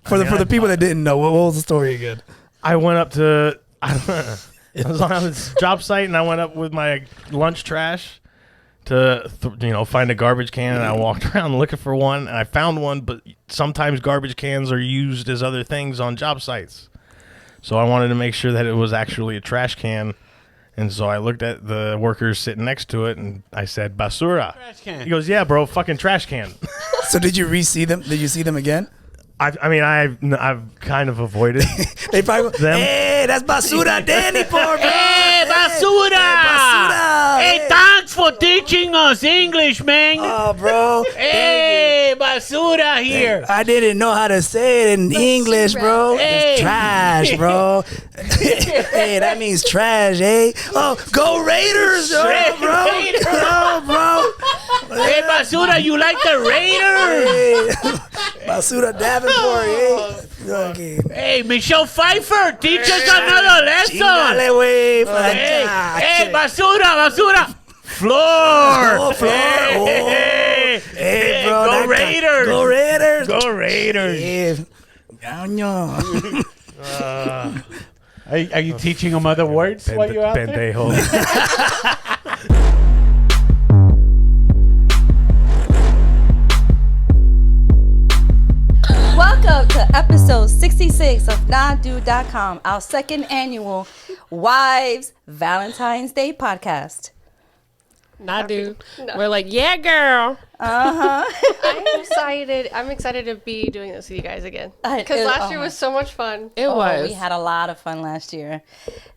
For the people that didn't know, what was the story again? I went up to I was on a job site and I went up with my lunch trash to find a garbage can, and I walked around looking for one, and I found one, but sometimes garbage cans are used as other things on job sites. So I wanted to make sure that it was actually a trash can. And so I looked at the workers sitting next to it, and I said, "Basura." Trash can. He goes, "Yeah, bro, fucking trash can." So did you see them? Did you see them again? I've kind of avoided They probably go, them. "Hey, that's Basura Davenport, bro. Hey, Basura! Basura! Hey, thanks for teaching us English, man. Oh, bro. Hey, Basura here. I didn't know how to say it in English, bro. Hey. It's trash, bro. Hey, that means trash, eh? Oh, go Raiders, bro. Raiders. Oh, bro. Hey, Basura, you like the Raiders? Hey. Basura Davenport, eh? Okay. Hey, Michelle Pfeiffer, teach us another lesson. Chingale, wey. Hey, Basura. Floor. Oh, floor. Hey, Hey, bro. Go Raiders. Go Raiders. Go Raiders. Yeah. Ño. Are you teaching them other words while you're out there? Pendejo. Welcome to episode 66 of DannyDComedy, our second annual Wives Valentine's Day podcast. Nadu. We're like, yeah, girl. I'm excited to be doing this with you guys again. Because last year was so much fun. It was. We had a lot of fun last year.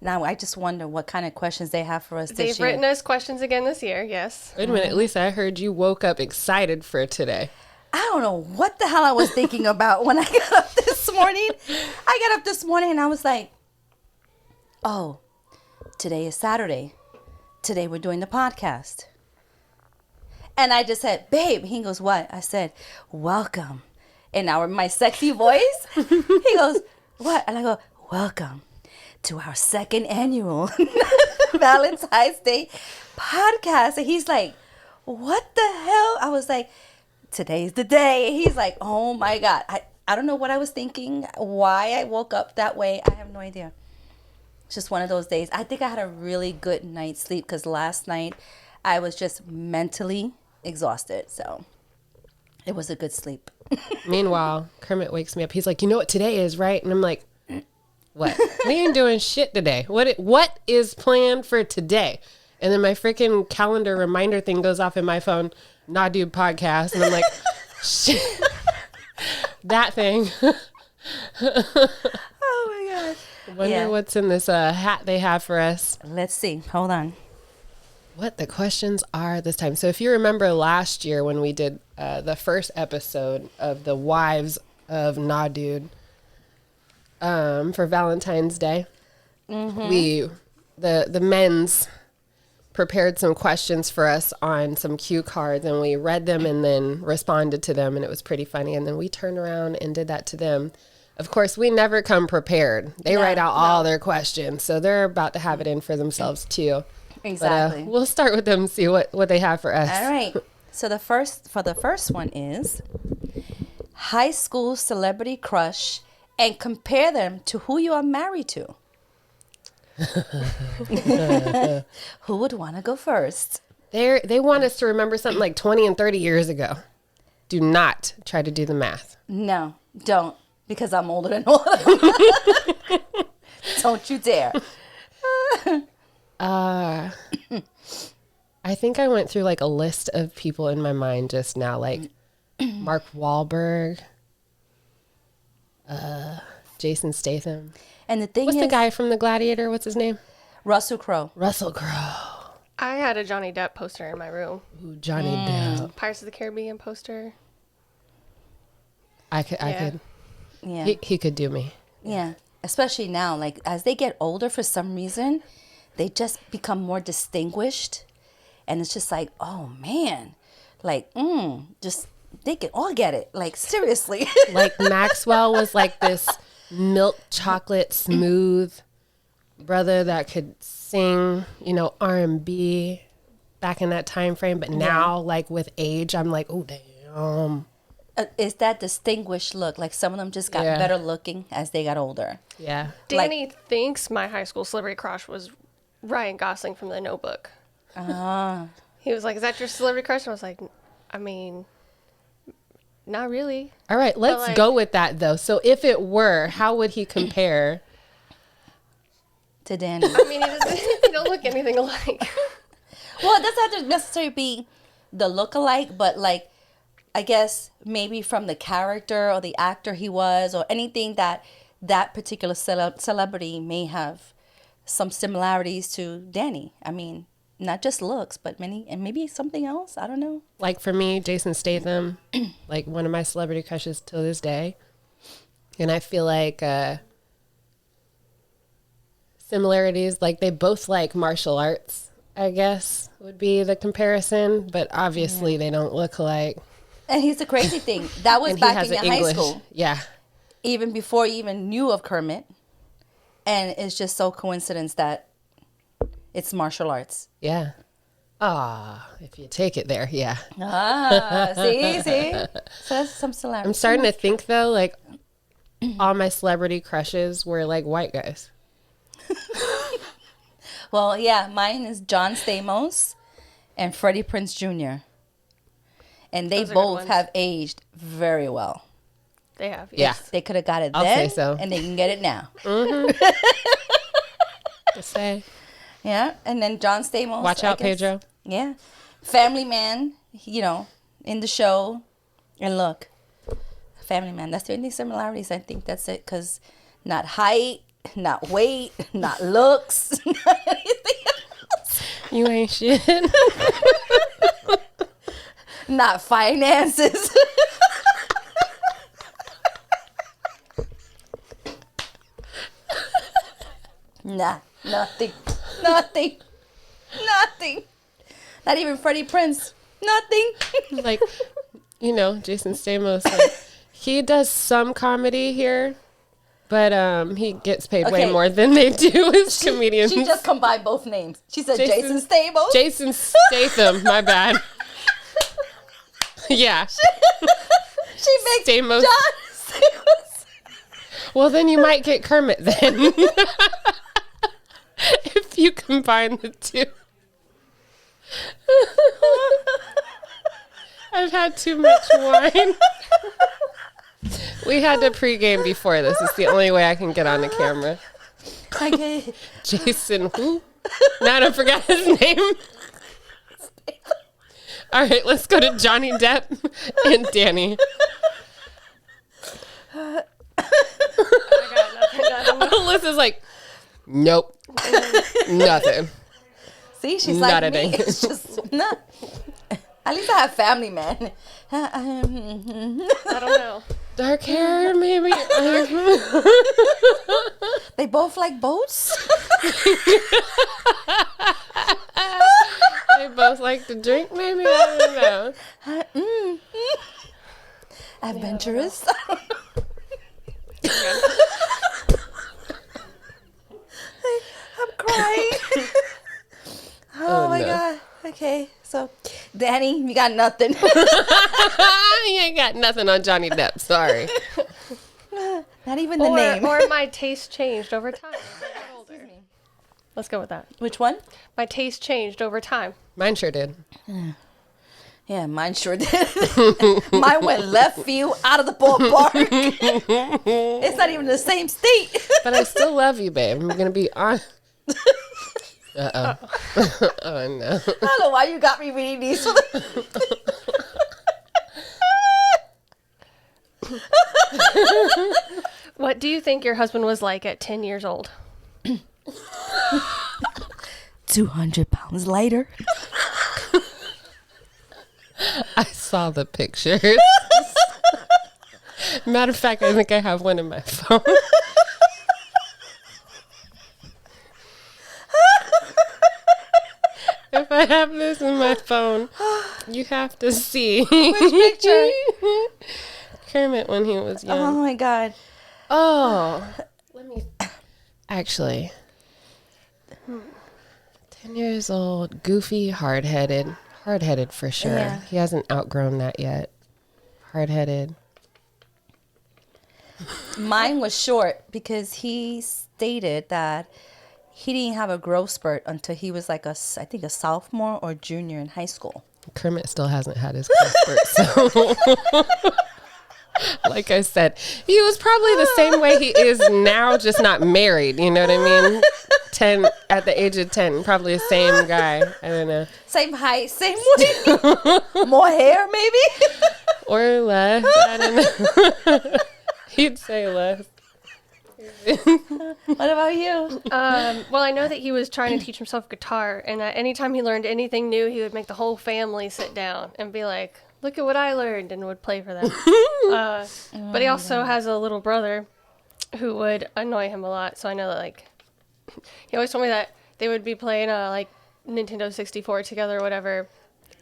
Now I just wonder what kind of questions they have for us this They've year. written us questions again this year, yes. Wait a minute, Lisa. I heard you woke up excited for today. I don't know what the hell I was thinking about when I got up this morning. I got up this morning and I was like, oh, today is Saturday. Today we're doing the podcast. And I just said, babe. He goes, what? I said, welcome. And now my sexy voice. He goes, what? And I go, welcome to our second annual Valentine's Day podcast. And he's like, what the hell? I was like, today's the day. He's like, oh my God. I don't know what I was thinking, why I woke up that way. I have no idea. It's just one of those days. I think I had a really good night's sleep because last night I was just mentally exhausted. So it was a good sleep. Meanwhile, Kermit wakes me up. He's like, you know what today is, right? And I'm like, what? We ain't doing shit today. What is planned for today? And then my freaking calendar reminder thing goes off in my phone. Nadu podcast. And I'm like, shit. That thing. Oh my God. Wonder what's in this hat they have for us. Let's see. Hold on. What the questions are this time. So if you remember last year when we did the first episode of the Wives of Nadu for Valentine's Day, we the men's prepared some questions for us on some cue cards, and we read them and then responded to them, and it was pretty funny. And then we turned around and did that to them. Of course, we never come prepared. They write out all their questions, so they're about to have it in for themselves too. Exactly. But, we'll start with them and see what they have for us. All right. So the first one is high school celebrity crush and compare them to who you are married to. Who would want to go first? They want us to remember something like 20 and 30 years ago. Do not try to do the math. No, don't, because I'm older than all of them. Don't you dare. I think I went through like a list of people in my mind just now, like Mark Wahlberg, Jason Statham. And the thing What's is, the guy from The Gladiator? What's his name? Russell Crowe. Russell Crowe. I had a Johnny Depp poster in my room. Ooh, Johnny Depp. Pirates of the Caribbean poster. I could. Yeah. He could do me. Yeah. Especially now, like as they get older, for some reason, they just become more distinguished. And it's just like, oh man, like, just, they can all get it. Like, seriously. Like Maxwell was like this milk chocolate smooth brother that could sing, R&B back in that time frame. But now, like with age, I'm like, oh damn. is that distinguished look. Like some of them just got better looking as they got older. Yeah. Danny thinks my high school celebrity crush was Ryan Gosling from The Notebook. He was like, "Is that your celebrity crush?" And I was like, "I mean, not really." All right, let's go with that though. So if it were, how would he compare to Danny? I mean, they don't look anything alike. Well, it doesn't have to necessarily be the look-alike, but like, I guess maybe from the character or the actor he was, or anything that particular celebrity may have some similarities to Danny. I mean, not just looks, but maybe something else. I don't know. Like for me, Jason Statham, like one of my celebrity crushes to this day. And I feel like similarities, like they both like martial arts, I guess, would be the comparison. But obviously they don't look alike. And here's the crazy thing. That was back in high school. Yeah. Even before you even knew of Kermit. And it's just so coincidence that it's martial arts. Yeah. If you take it there, yeah. See? So that's some similarity. I'm starting to think though, like all my celebrity crushes were like white guys. Well, yeah, mine is John Stamos and Freddie Prinze Jr. And they both have aged very well. They have, yes. Yeah. They could have got it I'll then, say so. and they can get it now. Mm-hmm. Just say. Yeah, and then John Stamos. Watch out, Pedro. Yeah. Family Man, in the show. And look, Family Man. That's the only similarities. I think that's it. Because not height, not weight, not looks, not anything else. You ain't shit. Not finances. Nah, nothing. Not even Freddie Prinze. Nothing. Like, Jason Stamos, like, he does some comedy here, but he gets paid way more than they do as comedians. She just combined both names. She said Jason Stamos. Jason Statham, my bad. Yeah. She makes Stamos. John Stamos. Well, then you might get Kermit then. If you combine the two. I've had too much wine. We had to pregame before this. It's the only way I can get on the camera. Okay. Jason who? Now I don't forget his name. All right, let's go to Johnny Depp and Danny. Alyssa's like, nope, nothing. See, she's not like a me. thing. It's just not. At least I have family, man. I don't know. Dark hair, maybe. They both like boats. They both like to drink, maybe. I don't know. Adventurous. I'm crying. Oh my God. Okay, so Danny, you got nothing. You ain't got nothing on Johnny Depp. Sorry. Not even the name. Or my taste changed over time as I got older. Let's go with that. Which one? My taste changed over time. Mine sure did. Yeah, mine sure did. Mine went left field, out of the ballpark. It's not even the same state. But I still love you, babe. I'm going to be honest. Uh-oh. Oh, no. I don't know why you got me reading these. What do you think your husband was like at 10 years old? 200 pounds lighter. I saw the pictures. Matter of fact, I think I have one in my phone. If I have this in my phone, you have to see. Which picture? Kermit when he was young. Oh my God. Oh, let me. Actually, 10 years old, goofy, hard-headed for sure. Yeah. He hasn't outgrown that yet. hard-headed. Mine was short because he stated that he didn't have a growth spurt until he was like I think a sophomore or junior in high school. Kermit still hasn't had his growth spurt, so like I said, he was probably the same way he is now, just not married. You know what I mean? 10 at the age of 10, probably the same guy. I don't know. Same height, same weight, more hair maybe, or less. I don't know. He'd say less. What about you? Well, I know that he was trying to teach himself guitar, and anytime he learned anything new, he would make the whole family sit down and be like, "Look at what I learned," and would play for them. But he also has a little brother who would annoy him a lot. So I know that, like, he always told me that they would be playing like Nintendo 64 together or whatever,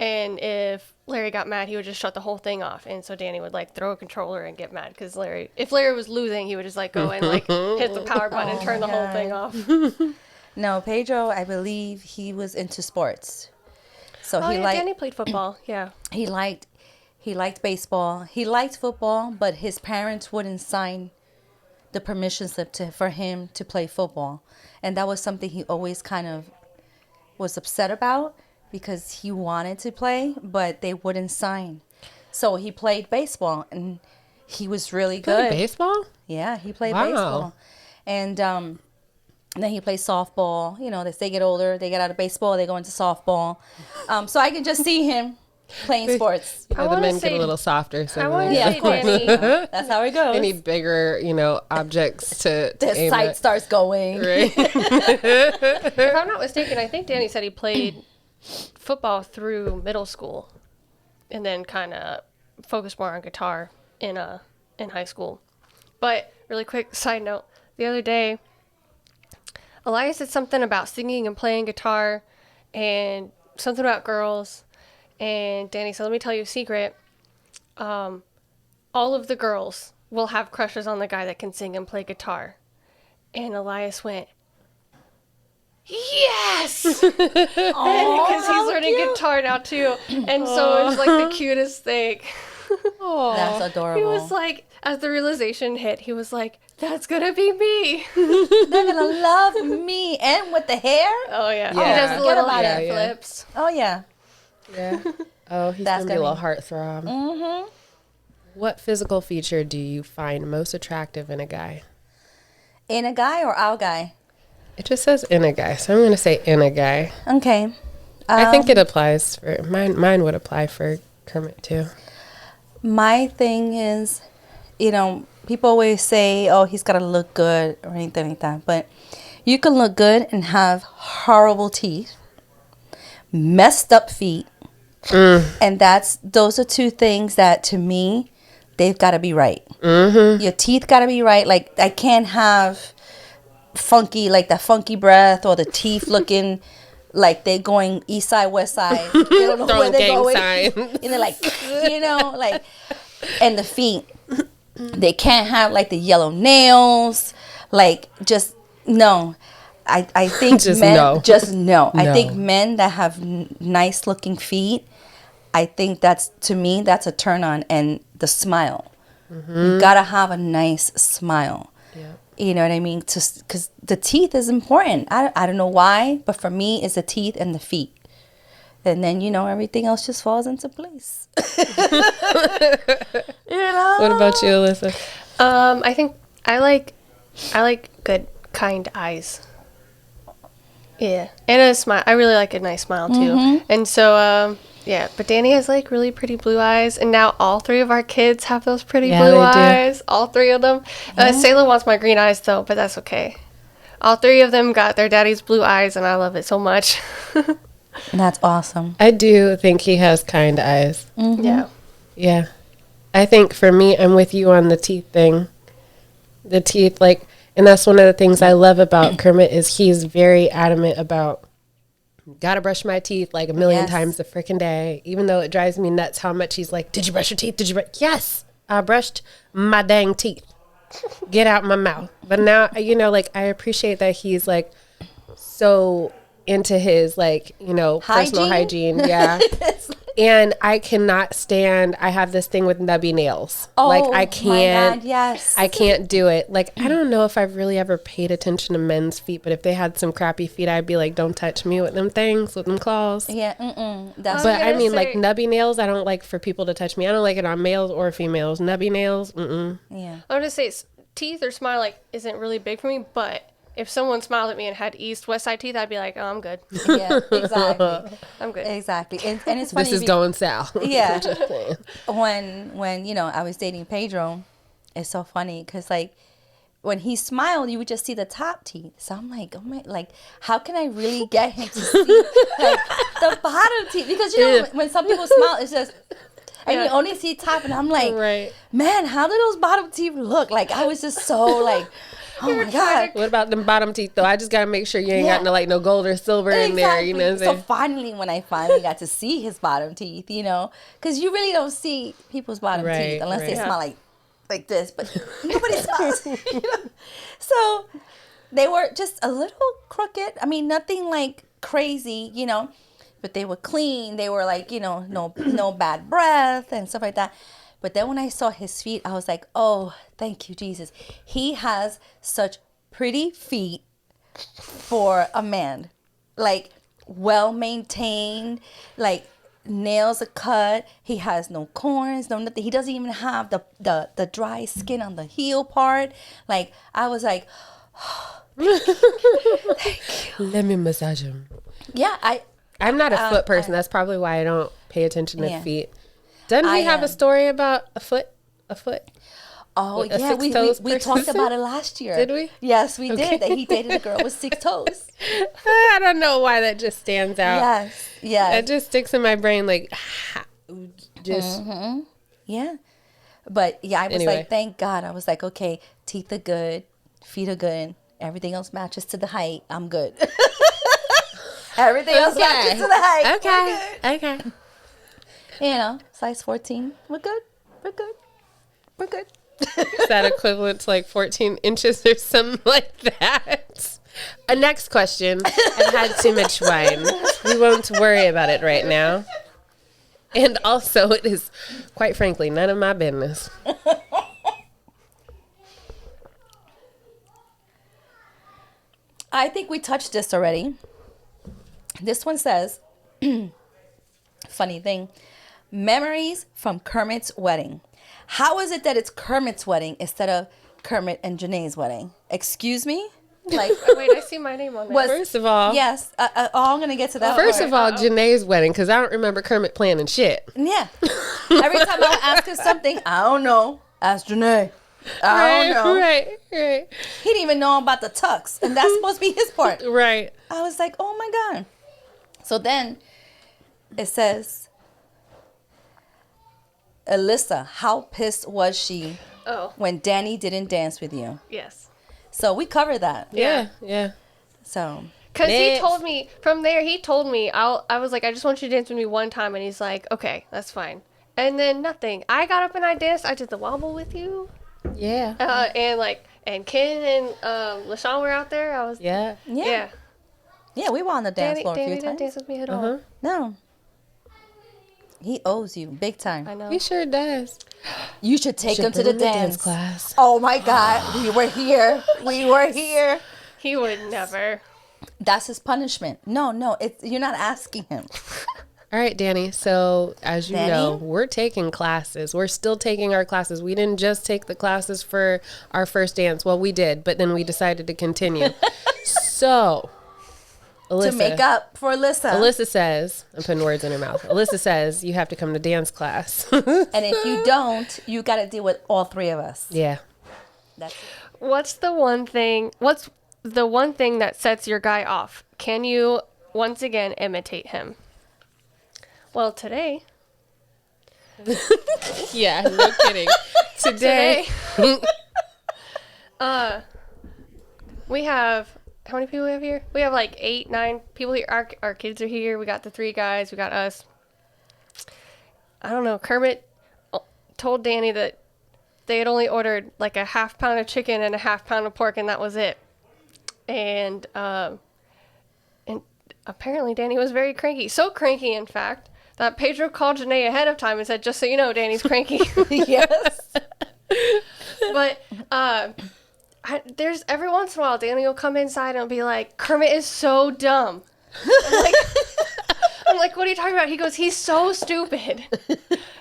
and if Larry got mad, he would just shut the whole thing off. And so Danny would like throw a controller and get mad because if Larry was losing, he would just like go and like hit the power button and turn the whole thing off. No, Pedro, I believe he was into sports. So Danny played football. Yeah, he liked baseball. He liked football, but his parents wouldn't sign the permission slip for him to play football, and that was something he always kind of was upset about. Because he wanted to play, but they wouldn't sign. So he played baseball, and he was really good. Played baseball? Yeah, he played baseball. And then he played softball. You know, as they get older, they get out of baseball, they go into softball. So I can just see him playing sports. The men get a little softer. So I want to say, Danny, That's how it goes. they need bigger, objects to the aim sight at. starts going. Right? if I'm not mistaken, I think Danny said he played football through middle school and then kind of focused more on guitar in high school. But really quick side note, the other day Elias said something about singing and playing guitar and something about girls, and Danny said, let me tell you a secret. All of the girls will have crushes on the guy that can sing and play guitar. And Elias went, yes! Because he's learning guitar now too. And so it's like the cutest thing. That's adorable. He was like, as the realization hit, he was like, that's gonna be me. They're gonna love me, and with the hair. Oh yeah. Yeah. He does the little Forget about hair it. flips. Oh yeah. Yeah. Oh, he's That's going to be a gonna little heartthrob. Mm-hmm. What physical feature do you find most attractive in a guy? In a guy or our guy? It just says in a guy, so I'm going to say in a guy. Okay. I think it applies for mine would apply for Kermit too. My thing is, people always say, oh, he's got to look good or anything like that. But you can look good and have horrible teeth, messed up feet. And those are two things that, to me, they've got to be right. Mm-hmm. Your teeth got to be right. Like, I can't have funky, like that funky breath, or the teeth looking like they're going east side, west side. They don't know where they're going. And they're like, and the feet, they can't have like the yellow nails. Like, just no. I think just men no. just no. I No. think men that have nice looking feet, I think that's a turn on. And the smile, you gotta have a nice smile. Yeah. You know what I mean? Because the teeth is important. I don't know why, but for me, it's the teeth and the feet. And then, everything else just falls into place. What about you, Alyssa? I think I like good, kind eyes. Yeah, and a smile. I really like a nice smile too. Mm-hmm. And so, yeah. But Danny has like really pretty blue eyes, and now all three of our kids have those pretty blue eyes. All three of them. Sayla wants my green eyes though, but that's okay. All three of them got their daddy's blue eyes, and I love it so much. That's awesome. I do think he has kind eyes. Mm-hmm. Yeah. Yeah. I think for me, I'm with you on the teeth thing. The teeth, like, and that's one of the things I love about Kermit is he's very adamant about, gotta brush my teeth like a million times a freaking day, even though it drives me nuts how much he's like, did you brush your teeth? Yes, I brushed my dang teeth. Get out my mouth. But now, I appreciate that he's like so into his, like, personal hygiene. Yeah. And I cannot stand, I have this thing with nubby nails. Like, I can't. My God, yes. I can't do it. Like, I don't know if I've really ever paid attention to men's feet, but if they had some crappy feet, I'd be like, don't touch me with them things, with them claws. Yeah, that's But I mean, say- like, nubby nails, I don't like for people to touch me. I don't like it on males or females. Nubby nails, yeah. I would just say teeth or smile like isn't really big for me, but if someone smiled at me and had east west side teeth, I'd be like, oh, I'm good. Yeah, exactly. I'm good. Exactly. And it's funny. This is going south. Yeah. when I was dating Pedro, it's so funny because like when he smiled, you would just see the top teeth. So I'm like, oh my, like how can I really get him to see like the bottom teeth? Because when some people smile, it's just. And you only see top, and I'm like, Right. man, how do those bottom teeth look? Like I was just so like, oh my God. What about them bottom teeth, though? I just got to make sure you ain't got no gold or silver in there. You know what I'm So saying? finally, when I finally got to see his bottom teeth, because you really don't see people's bottom Right, teeth unless they right. smile like this, but nobody smiles. So they were just a little crooked. I mean, nothing like crazy, but they were clean. They were like, no bad breath and stuff like that. But then when I saw his feet, I was like, oh, thank you, Jesus. He has such pretty feet for a man. Like, well-maintained, like, nails are cut. He has no corns, no nothing. He doesn't even have the dry skin on the heel part. Like, I was like, oh, thank you. Let me massage him. Yeah, I'm not a foot person. That's probably why I don't pay attention to Yeah. feet. Doesn't he have a story about a foot? Oh, A yeah, we six-toes talked person? about it last year. Did we? Yes, we did. That he dated a girl with 6 toes. I don't know why that just stands out. Yes, yes. That just sticks in my brain like, just. Yeah. But yeah, I was Anyway. like, thank God. I was like, okay, teeth are good, feet are good, everything else matches to the height. I'm good. Everything else matches to the height. Okay. Size 14. We're good. We're good. We're good. Is that equivalent to like 14 inches or something like that? Next question. I've had too much wine. We won't worry about it right now. And also, it is, quite frankly, none of my business. I think we touched this already. This one says, funny thing, memories from Kermit's wedding. How is it that it's Kermit's wedding instead of Kermit and Janae's wedding? Excuse me? Like, Oh, wait, I see my name on there. First of all, yes. I'm going to get to that. First part. of all, Janae's wedding, because I don't remember Kermit planning shit. Yeah. Every time I ask her something, I don't know. Ask Janae. I don't know. Right. He didn't even know about the tux, and that's supposed to be his part. Right. I was like, oh my God. So then it says, Alyssa, how pissed was she when Danny didn't dance with you? Yes. So we covered that. Yeah. So Because he Next. told me, from there, he told me, I was like, I just want you to dance with me one time. And he's like, okay, that's fine. And then nothing. I got up and I danced. I did the wobble with you. Yeah. And Ken and LaShawn were out there. I was, Yeah. yeah. Yeah, we were on the dance Danny floor a few didn't times. dance with me at all. No. He owes you big time. I know. He sure does. You should take him to the dance class. Oh my God. We were here. We were here. He would never. That's his punishment. No, you're not asking him. All right, Danny. So, as you Danny? know, we're taking classes. We're still taking our classes. We didn't just take the classes for our first dance. Well, we did, but then we decided to continue. So, Alyssa. To make up for Alyssa. Alyssa says, I'm putting words in her mouth. Alyssa says, you have to come to dance class. And if you don't, you got to deal with all 3 of us. Yeah. That's it. What's the one thing that sets your guy off? Can you, once again, imitate him? Well, today. Yeah, no kidding. Today. We have, how many people we have here? We have like 8, 9 people here. Our kids are here. We got the 3 guys. We got us. I don't know. Kermit told Danny that they had only ordered like a half pound of chicken and a half pound of pork, and that was it. And apparently Danny was very cranky. So cranky, in fact, that Pedro called Janae ahead of time and said, just so you know, Danny's cranky. Yes. But there's every once in a while, Danny will come inside and be like, Kermit is so dumb. I'm like, what are you talking about? He goes, he's so stupid.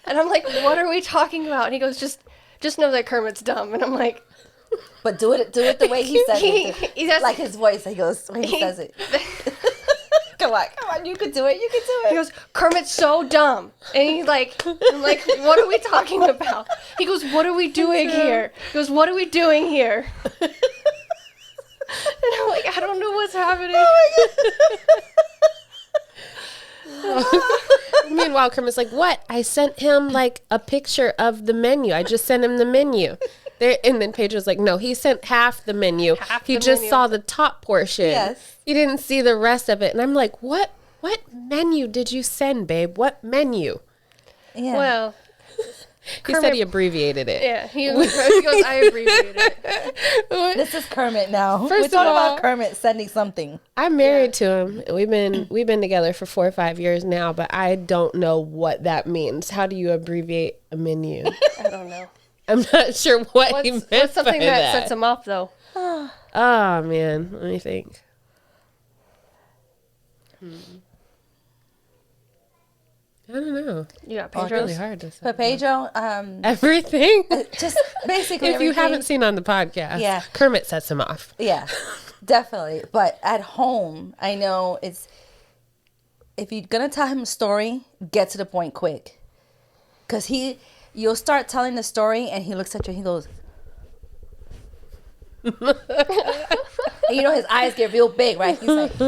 And I'm like, what are we talking about? And he goes, just know that Kermit's dumb. And I'm like, But do it the way he says it. he does, Like his voice, he goes, when he says it. Come on, you could do it. He goes, Kermit's so dumb. And he's like, I'm like, what are we talking about? He goes, what are we doing here? He goes, what are we doing here? And I'm like, I don't know what's happening. Meanwhile, Kermit's like, what? I sent him like a picture of the menu. I just sent him the menu. And then Pedro's like, no, he sent half the menu. He just saw the top portion. Yes. He didn't see the rest of it. And I'm like, what menu did you send, babe? What menu? Yeah. Well, He said he abbreviated it. yeah, he goes, I abbreviated it. This is Kermit now. First We're of talking all- about Kermit sending something. I'm married to him. We've been together for 4 or 5 years now, but I don't know what that means. How do you abbreviate a menu? I don't know. I'm not sure what he meant What's something by that sets him off, though? Oh, man. Let me think. I don't know. You got It's Pedro's. really hard to say. But Pedro, Everything. just basically If you everything. haven't seen on the podcast, Yeah. Kermit sets him off. Yeah, definitely. But at home, I know it's, if you're going to tell him a story, get to the point quick. Because you'll start telling the story and he looks at you and he goes, and you know his eyes get real big, right? He's like,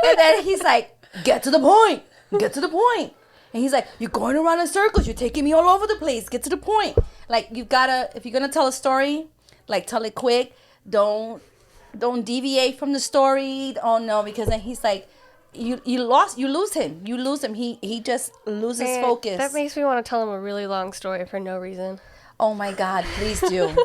and then he's like, get to the point. Get to the point. And he's like, you're going around in circles. You're taking me all over the place. Get to the point. Like, you've got to, if you're going to tell a story, like, tell it quick. Don't deviate from the story. Oh, no, because then he's like, you lose him. You lose him. He just loses Man, focus. That makes me want to tell him a really long story for no reason. Oh, my God. Please do.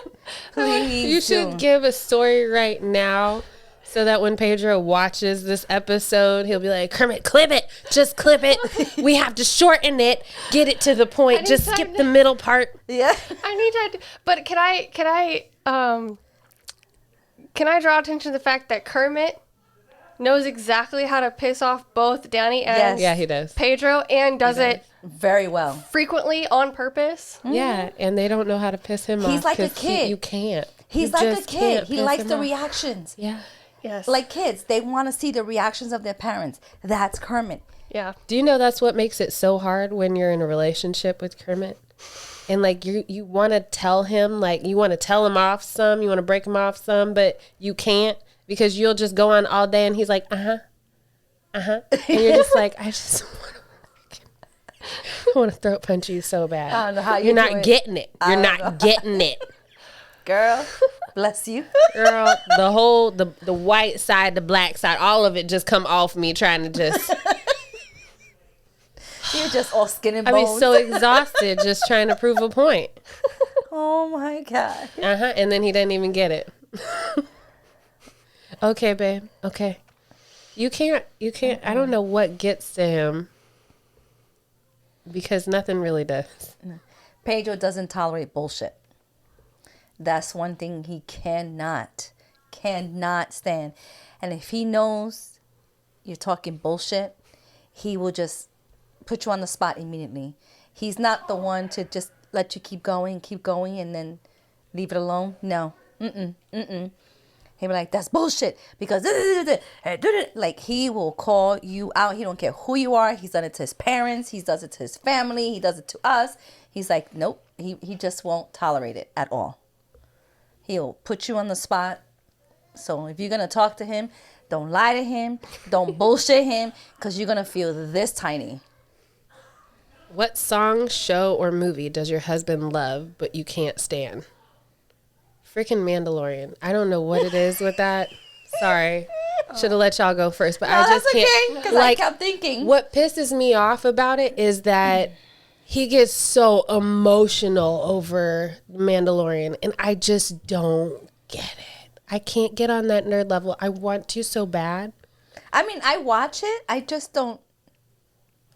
Please You should do. give a story right now so that when Pedro watches this episode, he'll be like, Kermit, clip it. Just clip it. We have to shorten it. Get it to the point. Just skip the middle part. Yeah. I need to, but can I draw attention to the fact that Kermit knows exactly how to piss off both Danny and Yes. Yeah, he does. Pedro, and does it Very well. frequently on purpose. Yeah, and they don't know how to piss him off. He's like a 'cause kid. You can't. He's You like a just kid. can't He piss likes him the off. reactions. Yeah. Yes. Like kids, they want to see the reactions of their parents. That's Kermit. yeah. Do you know that's what makes it so hard when you're in a relationship with Kermit? And like you want to tell him, like you want to tell him off some, you want to break him off some, but you can't because you'll just go on all day and he's like, and you're just like, I want to throat punch you so bad. I don't know how you You're do not it. getting it. You're not getting it. Girl, bless you. Girl, the whole the white side, the black side, all of it just come off me trying to just You're just all skin and I bones. mean so exhausted just trying to prove a point. Oh my God. And then he didn't even get it. Okay, babe. Okay. You can't I don't know what gets to him because nothing really does. Pedro doesn't tolerate bullshit. That's one thing he cannot stand. And if he knows you're talking bullshit, he will just put you on the spot immediately. He's not the one to just let you keep going, and then leave it alone. No. He'll be like, that's bullshit. Because, like, he will call you out. He don't care who you are. He's done it to his parents. He does it to his family. He does it to us. He's like, nope. He just won't tolerate it at all. He'll put you on the spot. So if you're going to talk to him, don't lie to him. Don't bullshit him. Because you're going to feel this tiny. What song, show, or movie does your husband love but you can't stand? Freaking Mandalorian. I don't know what it is with that. Sorry. Should have let y'all go first, but I just can't. Because I kept thinking. What pisses me off about it is that he gets so emotional over Mandalorian, and I just don't get it. I can't get on that nerd level. I want to so bad. I mean, I watch it. I just don't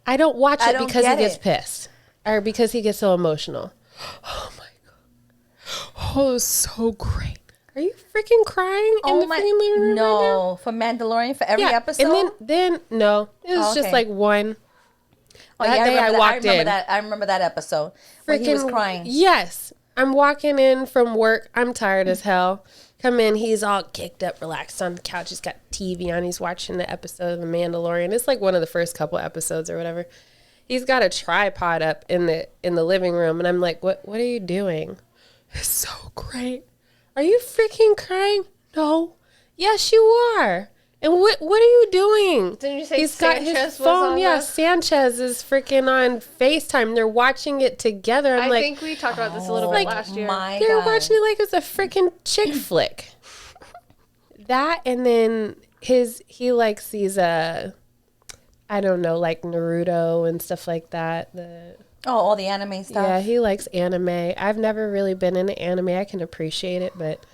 I don't watch I it don't because he get gets it. pissed or because he gets so emotional. Oh my god! Oh, it's so great. Are you freaking crying in the freaking living room right now? No, for Mandalorian for every episode. And then no, it was just okay. like one. Oh, That day I walked in. I remember that episode where he was crying. Yes. I'm walking in from work. I'm tired as hell. Come in. He's all kicked up, relaxed on the couch. He's got TV on. He's watching the episode of The Mandalorian. It's like one of the first couple episodes or whatever. He's got a tripod up in the living room. And I'm like, what are you doing? It's so great. Are you freaking crying? No. Yes, you are. And what are you doing? Didn't you say He's got Sanchez his was phone. on Yeah, the- Sanchez is freaking on FaceTime. They're watching it together. I'm I like, think we talked about this a little bit like, last year. My they're God. watching it like it's a freaking chick flick. That and then he likes these I don't know, like Naruto and stuff like that. All the anime stuff. Yeah, he likes anime. I've never really been into anime. I can appreciate it, but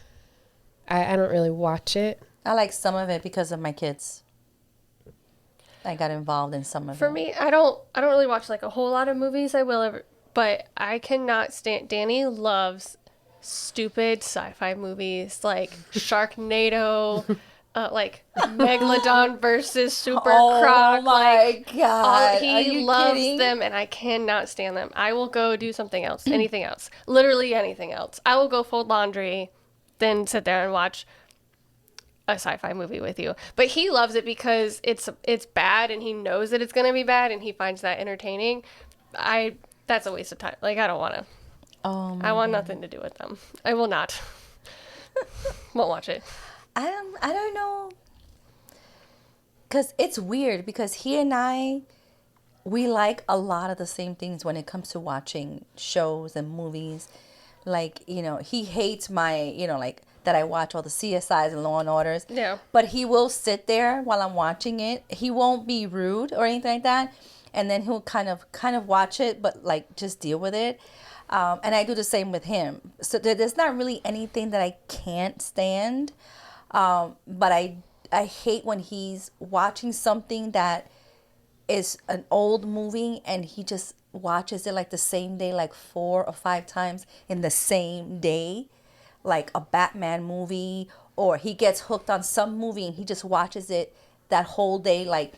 I don't really watch it. I like some of it because of my kids. I got involved in some of it. For me, I don't really watch like a whole lot of movies. I will ever, but I cannot stand. Danny loves stupid sci-fi movies like Sharknado, like Megalodon versus Super Croc. my God. Are He you loves kidding? them, and I cannot stand them. I will go do something else, anything else, literally anything else. I will go fold laundry, then sit there and watch a sci-fi movie with you. But he loves it because it's bad, and he knows that it's going to be bad, and he finds that entertaining. That's a waste of time. Like, I don't want to. I want nothing to do with them. I will not. Won't watch it. I don't know. Because it's weird because he and I, we like a lot of the same things when it comes to watching shows and movies. Like, he hates my, like, that I watch all the CSIs and Law and Orders. Yeah. But he will sit there while I'm watching it. He won't be rude or anything like that. And then he'll kind of watch it, but like just deal with it. And I do the same with him. So there's not really anything that I can't stand. But I hate when he's watching something that is an old movie and he just watches it like the same day, like 4 or 5 times in the same day, like a Batman movie, or he gets hooked on some movie and he just watches it that whole day, like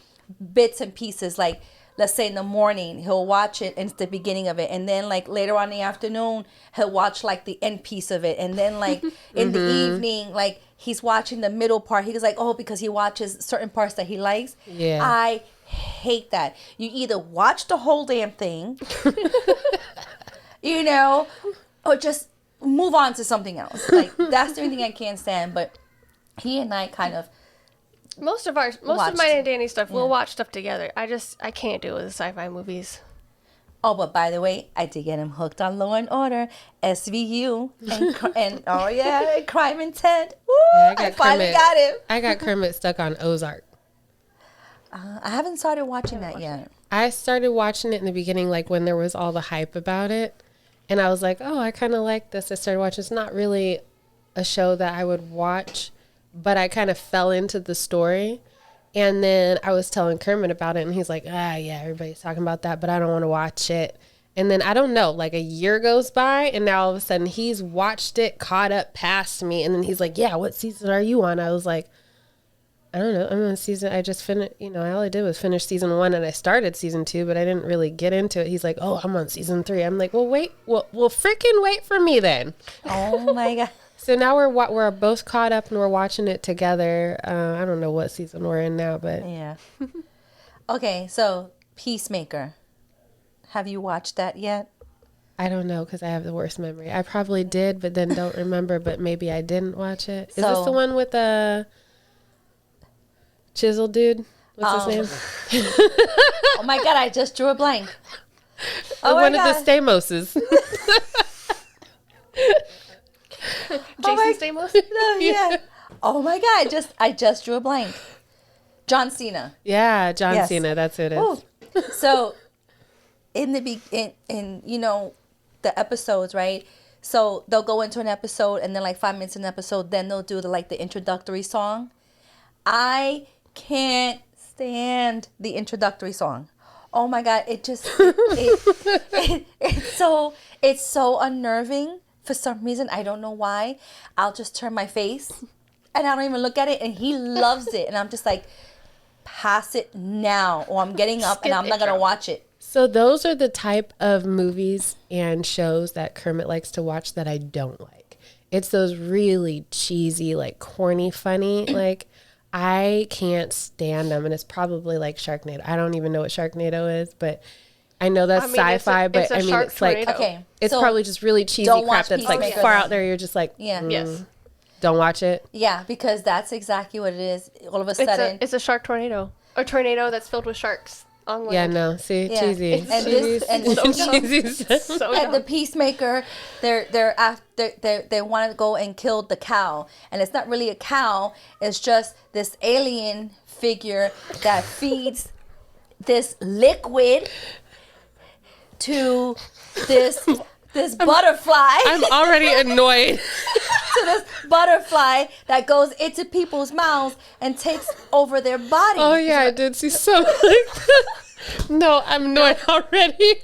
bits and pieces. Like, let's say in the morning, he'll watch it and it's the beginning of it. And then like later on in the afternoon, he'll watch like the end piece of it. And then like in the evening, like he's watching the middle part. He's like, oh, because he watches certain parts that he likes. Yeah. I hate that. You either watch the whole damn thing, or just move on to something else. Like, that's the only thing I can't stand. But he and I kind of, Most of mine and Danny stuff, we'll watch stuff together. I can't do it with the sci-fi movies. oh, but by the way, I did get him hooked on Law and Order, SVU, and oh yeah, Crime Intent. Woo! Yeah, I finally got him. I got Kermit stuck on Ozark. I haven't started watching that yet. I started watching it in the beginning, like when there was all the hype about it. And I was like, oh, I kind of like this. I started watching. It's not really a show that I would watch, but I kind of fell into the story. And then I was telling Kermit about it, and he's like, yeah, everybody's talking about that, but I don't want to watch it. And then, I don't know, like a year goes by, and now all of a sudden he's watched it, caught up past me. And then he's like, yeah, what season are you on? I was like, I don't know. I'm on season. I just finished, all I did was finish season 1 and I started season 2, but I didn't really get into it. He's like, oh, I'm on season 3. I'm like, well, wait, well, freaking wait for me then. Oh my God. So now we're both caught up and we're watching it together. I don't know what season we're in now, but Yeah. Okay, so Peacemaker. Have you watched that yet? I don't know because I have the worst memory. I probably did, but then don't remember, but maybe I didn't watch it. Is this So- the one with the chisel dude? What's his name? Oh my God, I just drew a blank. Or my one God. of the Stamoses. Jason Stamos? Yeah. Oh my God, I just drew a blank. John Cena. Yeah, John Yes. Cena. That's who it is. Oh, so in the the episodes, right? So they'll go into an episode, and then like 5 minutes in the episode, then they'll do the introductory song. I can't stand the introductory song. Oh my God! It's so unnerving for some reason. I don't know why. I'll just turn my face, and I don't even look at it. And he loves it, and I'm just like, pass it now, or I'm getting up and I'm not gonna watch it. So those are the type of movies and shows that Kermit likes to watch that I don't like. It's those really cheesy, like corny, funny, like. I can't stand them, and it's probably like Sharknado. I don't even know what Sharknado is, but I know that's sci-fi. But I mean, it's like it's so probably just really cheesy crap that's like far out there. You're just like, Yes. Don't watch it. Yeah, because that's exactly what it is. All of a sudden, it's a shark tornado, a tornado that's filled with sharks on land. Yeah, no, see, cheesy, and this and cheesy. So and the Peacemaker, they want to go and kill the cow, and it's not really a cow. It's just this alien figure that feeds this liquid to this butterfly. I'm already annoyed. To this butterfly that goes into people's mouths and takes over their body. Oh yeah, I did see something like that. No, I'm annoyed already.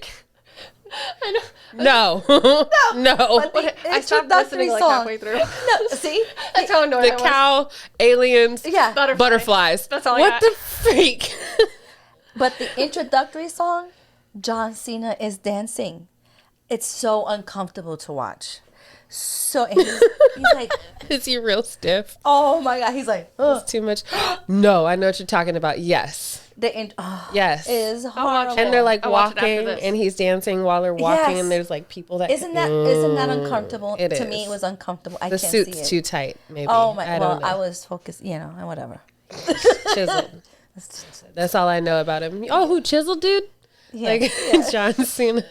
No. I stopped listening like halfway through. No, see? That's how annoyed The cow, aliens, butterflies. That's all I What got. the freak? But the introductory song, John Cena is dancing. It's so uncomfortable to watch. So and he's like, Is he real stiff? oh my God. He's like, ugh. It's too much. No, I know what you're talking about. Yes. Yes. Is watch horrible. it. And they're like I'll watch it after walking, this. and he's dancing while they're walking, Yes. and there's like people that Isn't that uncomfortable? It To is. me, it was uncomfortable. I the can't suit's see it. too tight. Maybe. Oh my! I don't know. I was focused. Whatever. Chisel. That's all I know about him. Oh, who Chisel, dude? Yeah, Like John Cena.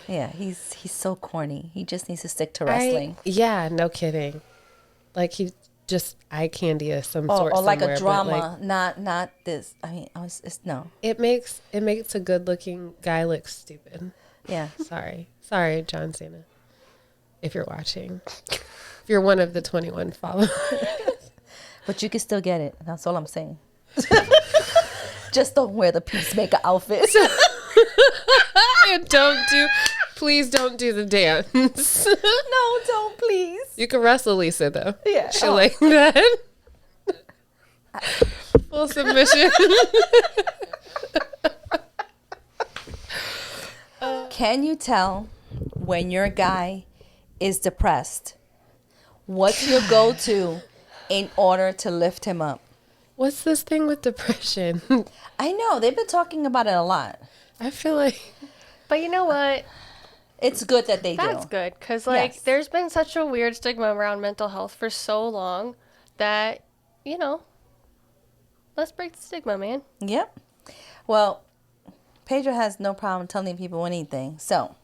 yeah. He's so corny. He just needs to stick to wrestling. Yeah, no kidding. Like he just eye candy of some sort. Or like a somewhere, but, drama, not this. I mean, it's no. it makes a good looking guy look stupid. Yeah. Sorry, John Cena. If you're watching, if you're one of the 21 followers, But you can still get it. That's all I'm saying. Just don't wear the Peacemaker outfit. and please don't do the dance. No, don't, please. You can wrestle Lisa though. Yeah. She'll like that. Full submission. Can you tell when your guy is depressed? What's your go-to in order to lift him up? What's this thing with depression? I know they've been talking about it a lot. I feel like But you know what? It's good that they That's do. good because like Yes. there's been such a weird stigma around mental health for so long that let's break the stigma, man. Yep. Well, Pedro has no problem telling people anything. So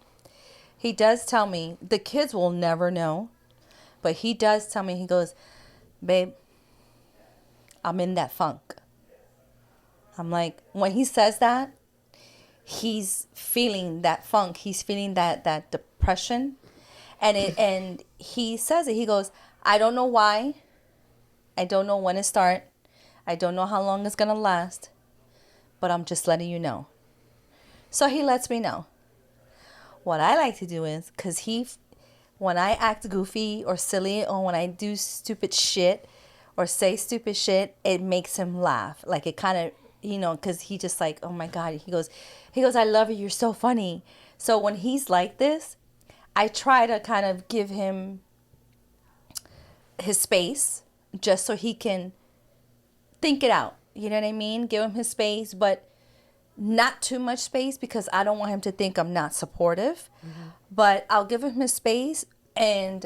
he does tell me, the kids will never know, but he does tell me, he goes, babe, I'm in that funk. I'm like, when he says that, he's feeling that funk. He's feeling that depression. And he says it. He goes, I don't know why. I don't know when it starts. I don't know how long it's going to last. But I'm just letting you know. So he lets me know. What I like to do is, because when I act goofy or silly or when I do stupid shit or say stupid shit, it makes him laugh. Like it kind of, because he just like, oh my God. He goes, I love you. You're so funny. So when he's like this, I try to kind of give him his space just so he can think it out. You know what I mean? Give him his space, but not too much space because I don't want him to think I'm not supportive. Mm-hmm. But I'll give him his space and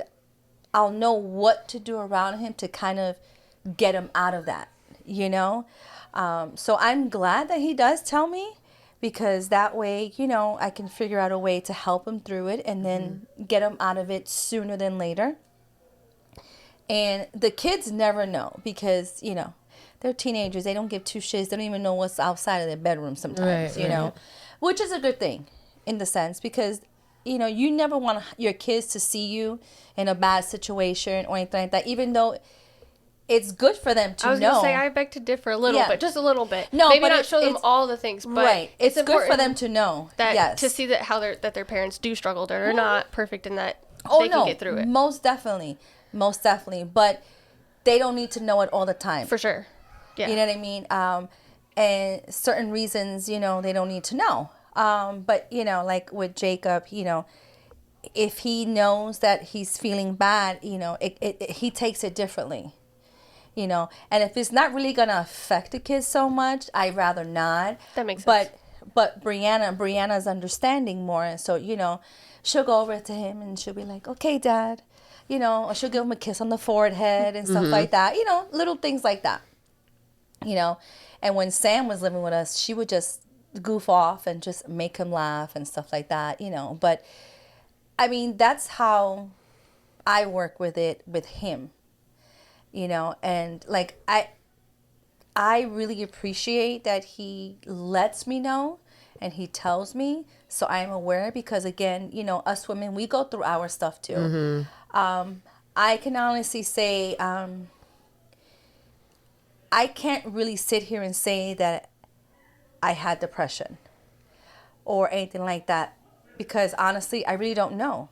I'll know what to do around him to kind of get him out of that, So I'm glad that he does tell me because that way, I can figure out a way to help him through it and then get him out of it sooner than later. And the kids never know because, they're teenagers. They don't give two shits. They don't even know what's outside of their bedroom sometimes, right. which is a good thing in the sense because, you never want your kids to see you in a bad situation or anything like that, even though it's good for them to know. I was going to say, I beg to differ a little bit, just a little bit. No, maybe but not show them all the things, but it's good important for them to know that to see that their parents do struggle, that they're not perfect, and that they can get through it. Most definitely. But they don't need to know it all the time. For sure. Yeah. You know what I mean? And certain reasons, they don't need to know. But, like with Jacob, if he knows that he's feeling bad, he takes it differently. And if it's not really going to affect the kids so much, I'd rather not. That makes sense. But Brianna's understanding more. And so, she'll go over to him and she'll be like, okay, Dad. Or she'll give him a kiss on the forehead and stuff like that. Little things like that. And when Sam was living with us, she would just goof off and just make him laugh and stuff like that, But, I mean, that's how I work with it with him. And like I really appreciate that he lets me know and he tells me so I am aware, because again, us women, we go through our stuff too. I can honestly say I can't really sit here and say that I had depression or anything like that, because honestly, I really don't know.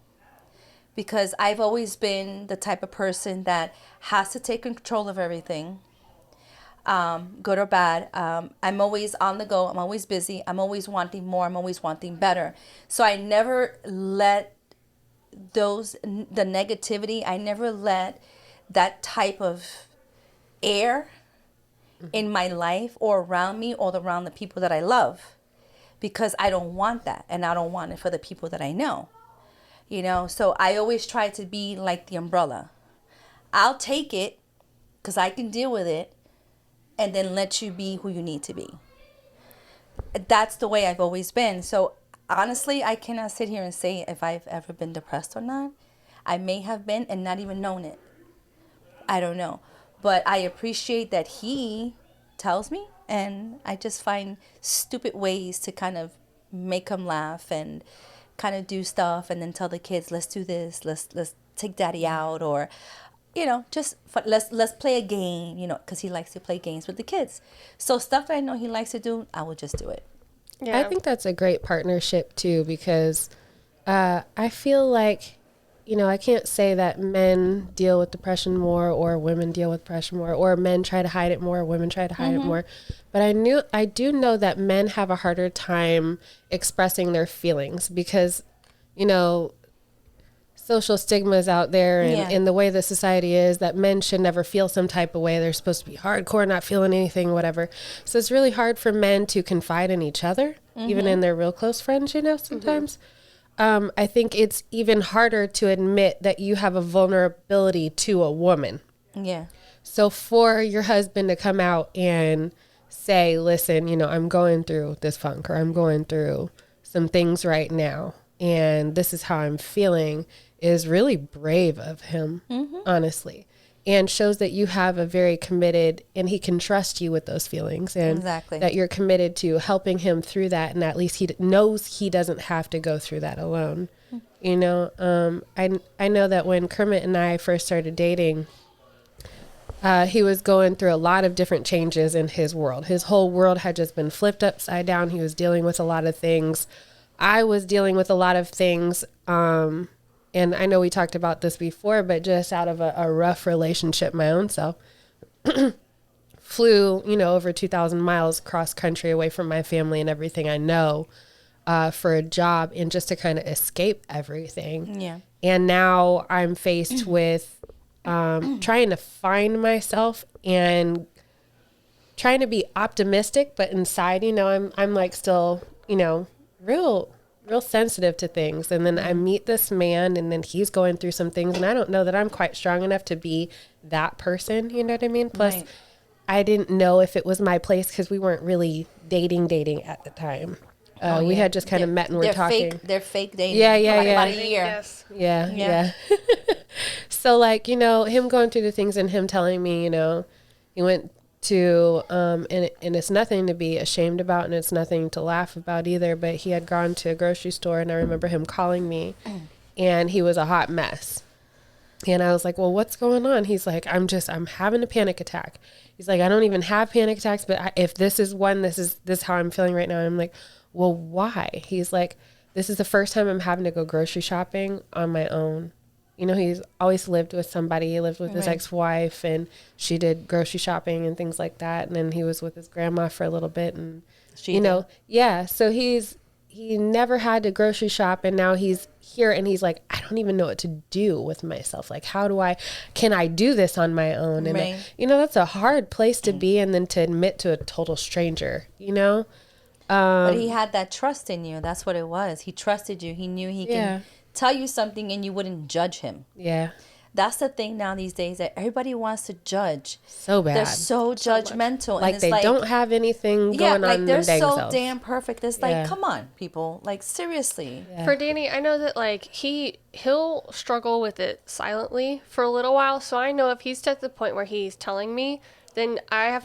Because I've always been the type of person that has to take control of everything, good or bad. I'm always on the go. I'm always busy. I'm always wanting more. I'm always wanting better. So I never let the negativity, I never let that type of air in my life or around me or around the people that I love, because I don't want that, and I don't want it for the people that I know. So I always try to be like the umbrella. I'll take it because I can deal with it, and then let you be who you need to be. That's the way I've always been. So honestly, I cannot sit here and say if I've ever been depressed or not. I may have been and not even known it. I don't know. But I appreciate that he tells me, and I just find stupid ways to kind of make him laugh and kind of do stuff, and then tell the kids, let's do this, let's take Daddy out, or just let's play a game, because he likes to play games with the kids. So stuff that I know he likes to do, I will just do it. I think that's a great partnership too, because I feel like I can't say that men deal with depression more or women deal with depression more, or men try to hide it more or women try to hide it more. But I do know that men have a harder time expressing their feelings because, social stigmas out there and in the way the society is, that men should never feel some type of way. They're supposed to be hardcore, not feeling anything, whatever. So it's really hard for men to confide in each other, even in their real close friends, sometimes. I think it's even harder to admit that you have a vulnerability to a woman. Yeah. So for your husband to come out and say, listen, I'm going through this funk, or I'm going through some things right now, and this is how I'm feeling, is really brave of him, honestly, and shows that you have a very committed, and he can trust you with those feelings, and that you're committed to helping him through that, and at least he knows he doesn't have to go through that alone. I know that when Kermit and I first started dating, he was going through a lot of different changes in his world. His whole world had just been flipped upside down. He was dealing with a lot of things. I was dealing with a lot of things. And I know we talked about this before, but just out of a rough relationship my own self, flew, over 2,000 miles cross country away from my family and everything I know for a job, and just to kind of escape everything. Yeah. And now I'm faced with trying to find myself and trying to be optimistic, but inside, I'm like still, real sensitive to things. And then I meet this man, and then he's going through some things, and I don't know that I'm quite strong enough to be that person. You know what I mean? Plus, I didn't know if it was my place because we weren't really dating at the time. We had just kind of met and we're talking. They're fake dating. Yeah. About a year. Yes. Yeah. So like, him going through the things and him telling me, he went to, and it's nothing to be ashamed about, and it's nothing to laugh about either, but he had gone to a grocery store, and I remember him calling me, and he was a hot mess. And I was like, well, what's going on? He's like, I'm having a panic attack. He's like, I don't even have panic attacks, but if this is one, this is how I'm feeling right now. And I'm like, well, why? He's like, this is the first time I'm having to go grocery shopping on my own. You know, he's always lived with somebody. He lived with his ex-wife, and she did grocery shopping and things like that. And then he was with his grandma for a little bit. And, so he never had to grocery shop, and now he's here, and he's like, I don't even know what to do with myself. Like, can I do this on my own? And, that's a hard place to be, and then to admit to a total stranger, But he had that trust in you. That's what it was. He trusted you. He knew he can tell you something and you wouldn't judge him. Yeah. That's the thing now these days, that everybody wants to judge. So bad. They're so judgmental. Like, they don't have anything going on in they're their so selves. damn perfect. It's like, come on, people. Like, seriously. Yeah. For Danny, I know that, like, he'll struggle with it silently for a little while. So I know if he's at the point where he's telling me, then I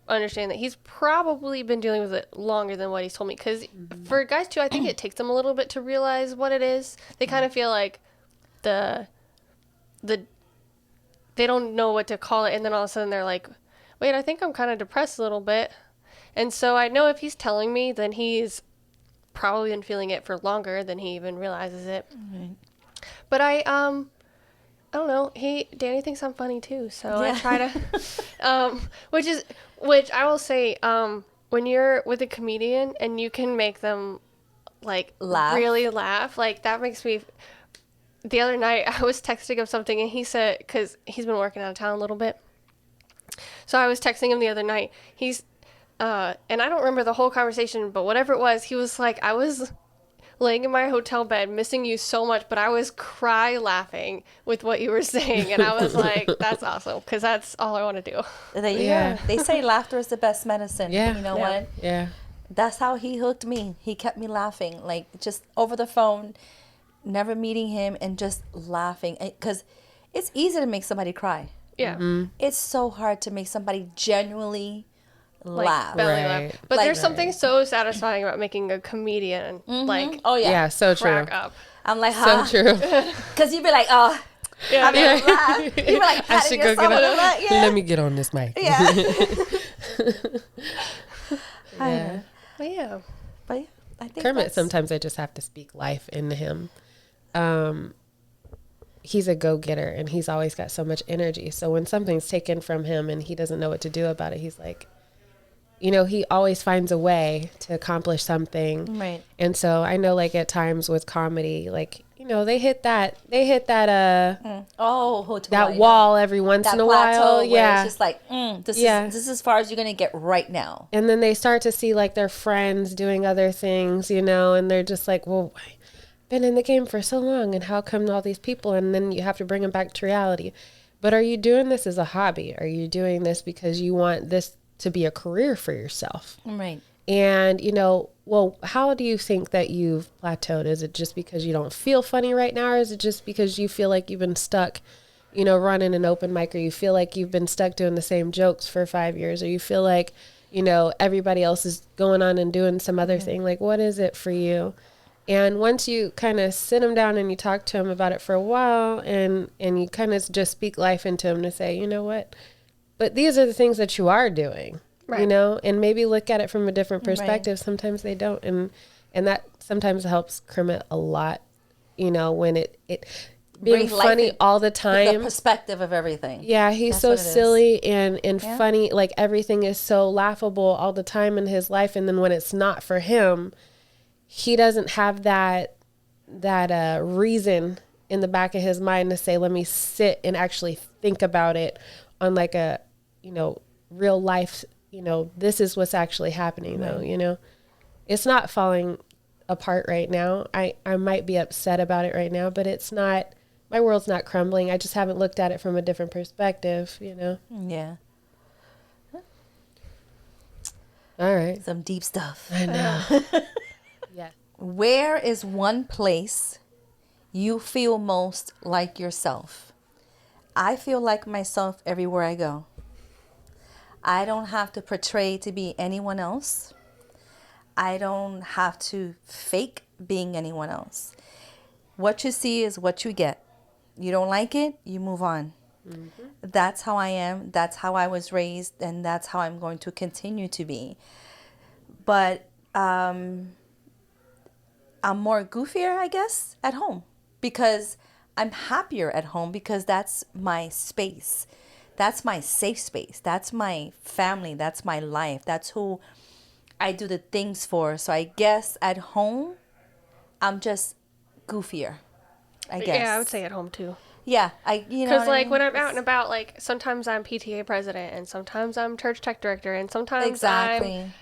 understand that he's probably been dealing with it longer than what he's told me. Because for guys, too, I think it takes them a little bit to realize what it is. They kind of feel like they don't know what to call it, and then all of a sudden they're like, wait, I think I'm kind of depressed a little bit. And so I know if he's telling me, then he's probably been feeling it for longer than he even realizes it. But I don't know, Danny thinks I'm funny too, so I try to which I will say, when you're with a comedian and you can make them like really laugh, like, that makes me. The other night, I was texting him something, and he said, because he's been working out of town a little bit. So I was texting him the other night. And I don't remember the whole conversation, but whatever it was, he was like, I was laying in my hotel bed, missing you so much, but I was cry laughing with what you were saying. And I was like, that's awesome, because that's all I want to do. They say laughter is the best medicine. Yeah. You know what? Yeah. That's how he hooked me. He kept me laughing, like, just over the phone. Never meeting him and just laughing, because it's easy to make somebody cry. Yeah. Mm-hmm. It's so hard to make somebody genuinely laugh. Belly Right. laugh. But there's something so satisfying about making a comedian like Yeah, so true. crack up. I'm like, So true. because you'd be like, oh, Yeah. I'm gonna laugh. You'd be like, I patting should go yourself get on the butt. Yeah. Let me get on this mic. Yeah. Yeah. But yeah. But yeah, I think Kermit, sometimes I just have to speak life into him. He's a go-getter, and he's always got so much energy. So when something's taken from him and he doesn't know what to do about it, he's like, he always finds a way to accomplish something. Right. And so I know, like, at times with comedy, like, they hit that wall every once in a while. Yeah. It's just like, this is as far as you're going to get right now. And then they start to see, like, their friends doing other things, and they're just like, well, been in the game for so long, and how come all these people? And then you have to bring them back to reality. But are you doing this as a hobby? Are you doing this because you want this to be a career for yourself? Right. And, well, how do you think that you've plateaued? Is it just because you don't feel funny right now, or is it just because you feel like you've been stuck, running an open mic, or you feel like you've been stuck doing the same jokes for 5 years, or you feel like, everybody else is going on and doing some other thing? Like, what is it for you? And once you kind of sit them down and you talk to them about it for a while, and you kind of just speak life into them to say, you know what, but these are the things that you are doing, right. And maybe look at it from a different perspective. Right. Sometimes they don't. And that sometimes helps Kermit a lot, when it being funny all the time. The perspective of everything. Yeah, he's so silly and funny. Like, everything is so laughable all the time in his life. And then when it's not for him, he doesn't have that reason in the back of his mind to say, let me sit and actually think about it on, like, a, real life, this is what's actually happening, though, It's not falling apart right now. I might be upset about it right now, but it's not, my world's not crumbling. I just haven't looked at it from a different perspective, Yeah. All right. Some deep stuff. I know. Yeah. Where is one place you feel most like yourself? I feel like myself everywhere I go. I don't have to portray to be anyone else. I don't have to fake being anyone else. What you see is what you get. You don't like it, you move on. That's how I am. That's how I was raised, and that's how I'm going to continue to be. But I'm more goofier, I guess, at home, because I'm happier at home, because that's my space. That's my safe space. That's my family. That's my life. That's who I do the things for. So I guess at home, I'm just goofier, I guess. Yeah, I would say at home too. Yeah, Because like when I'm out and about, like sometimes I'm PTA president, and sometimes I'm church tech director, and sometimes I'm,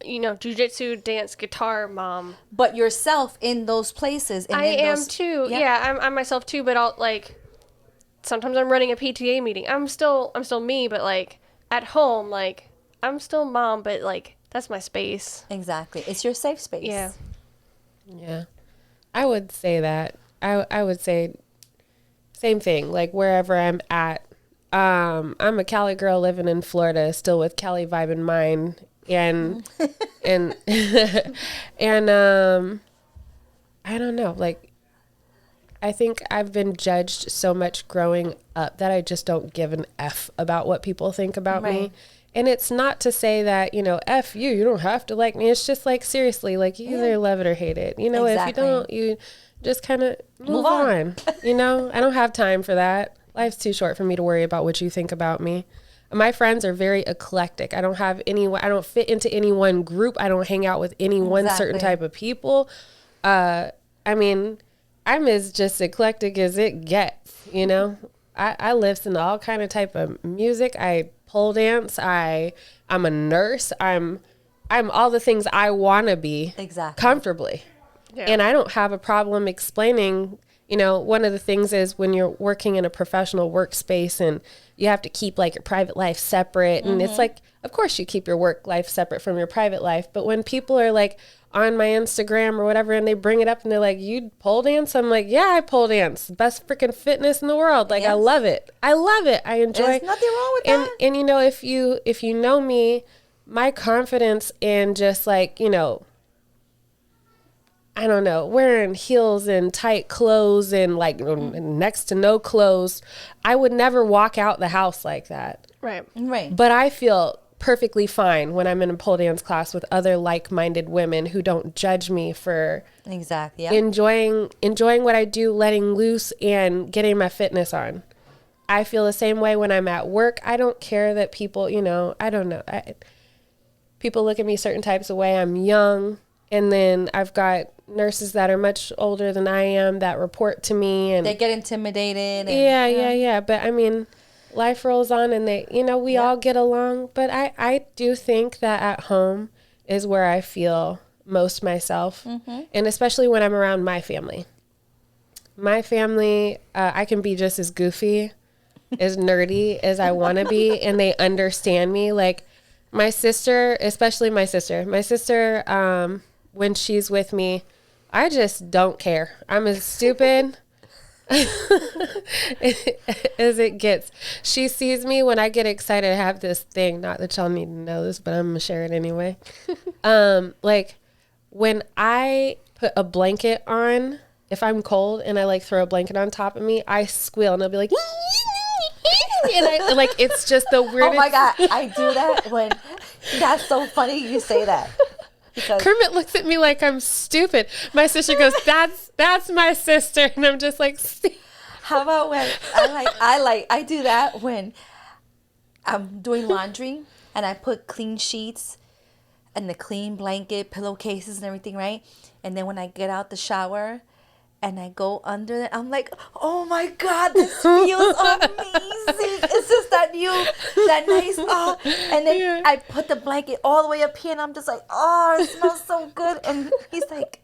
jujitsu, dance, guitar mom. But yourself in those places. And I am too. Yeah, I'm myself too. But I'll like sometimes I'm running a PTA meeting. I'm still me, but like at home, like I'm still mom, but like that's my space. Exactly, it's your safe space. Yeah. Yeah, I would say that. I would say same thing. Like wherever I'm at, I'm a Cali girl living in Florida, still with Cali vibe in mind, and and I don't know. Like I think I've been judged so much growing up that I just don't give an F about what people think about me. And it's not to say that, F you don't have to like me. It's just like, seriously, like you either love it or hate it. If you don't, you just kind of move on. I don't have time for that. Life's too short for me to worry about what you think about me. My friends are very eclectic. I don't fit into any one group. I don't hang out with any one certain type of people. I mean, I'm as just eclectic as it gets, I listen to all kind of type of music. I pole dance. I'm a nurse. I'm all the things I want to be comfortably. Yeah. And I don't have a problem explaining, one of the things is when you're working in a professional workspace and you have to keep like your private life separate. And it's like, of course you keep your work life separate from your private life. But when people are like on my Instagram or whatever, and they bring it up and they're like, you pole dance? I'm like, yeah, I pole dance. Best freaking fitness in the world. Like, yes. I love it. I enjoy it. There's nothing wrong with that. And if you know me, my confidence in just like, I don't know, wearing heels and tight clothes and like next to no clothes, I would never walk out the house like that. Right. But I feel perfectly fine when I'm in a pole dance class with other like-minded women who don't judge me for enjoying what I do, letting loose and getting my fitness on. I feel the same way when I'm at work. I don't care that people, I don't know. People look at me certain types of way. I'm young. And then I've got nurses that are much older than I am that report to me. And they get intimidated. And, yeah. But I mean, life rolls on and they, we all get along. But I do think that at home is where I feel most myself. Mm-hmm. And especially when I'm around my family. My family, I can be just as goofy, as nerdy as I want to be. And they understand me. Like my sister, especially my sister, when she's with me, I just don't care. I'm as stupid as it gets. She sees me when I get excited. I have this thing, not that y'all need to know this, but I'm going to share it anyway. Like when I put a blanket on, if I'm cold and I like throw a blanket on top of me, I squeal and I'll be like, and I like, it's just the weirdest. Oh my God. I do that when, that's so funny you say that. Because Kermit looks at me like I'm stupid. My sister goes, that's my sister. And I'm just like, how about when I do that when I'm doing laundry and I put clean sheets and the clean blanket, pillowcases and everything, right? And then when I get out the shower and I go under it, I'm like, oh my God, this feels amazing. It's just that nice, and then I put the blanket all the way up here and I'm just like, oh, it smells so good. And he's like,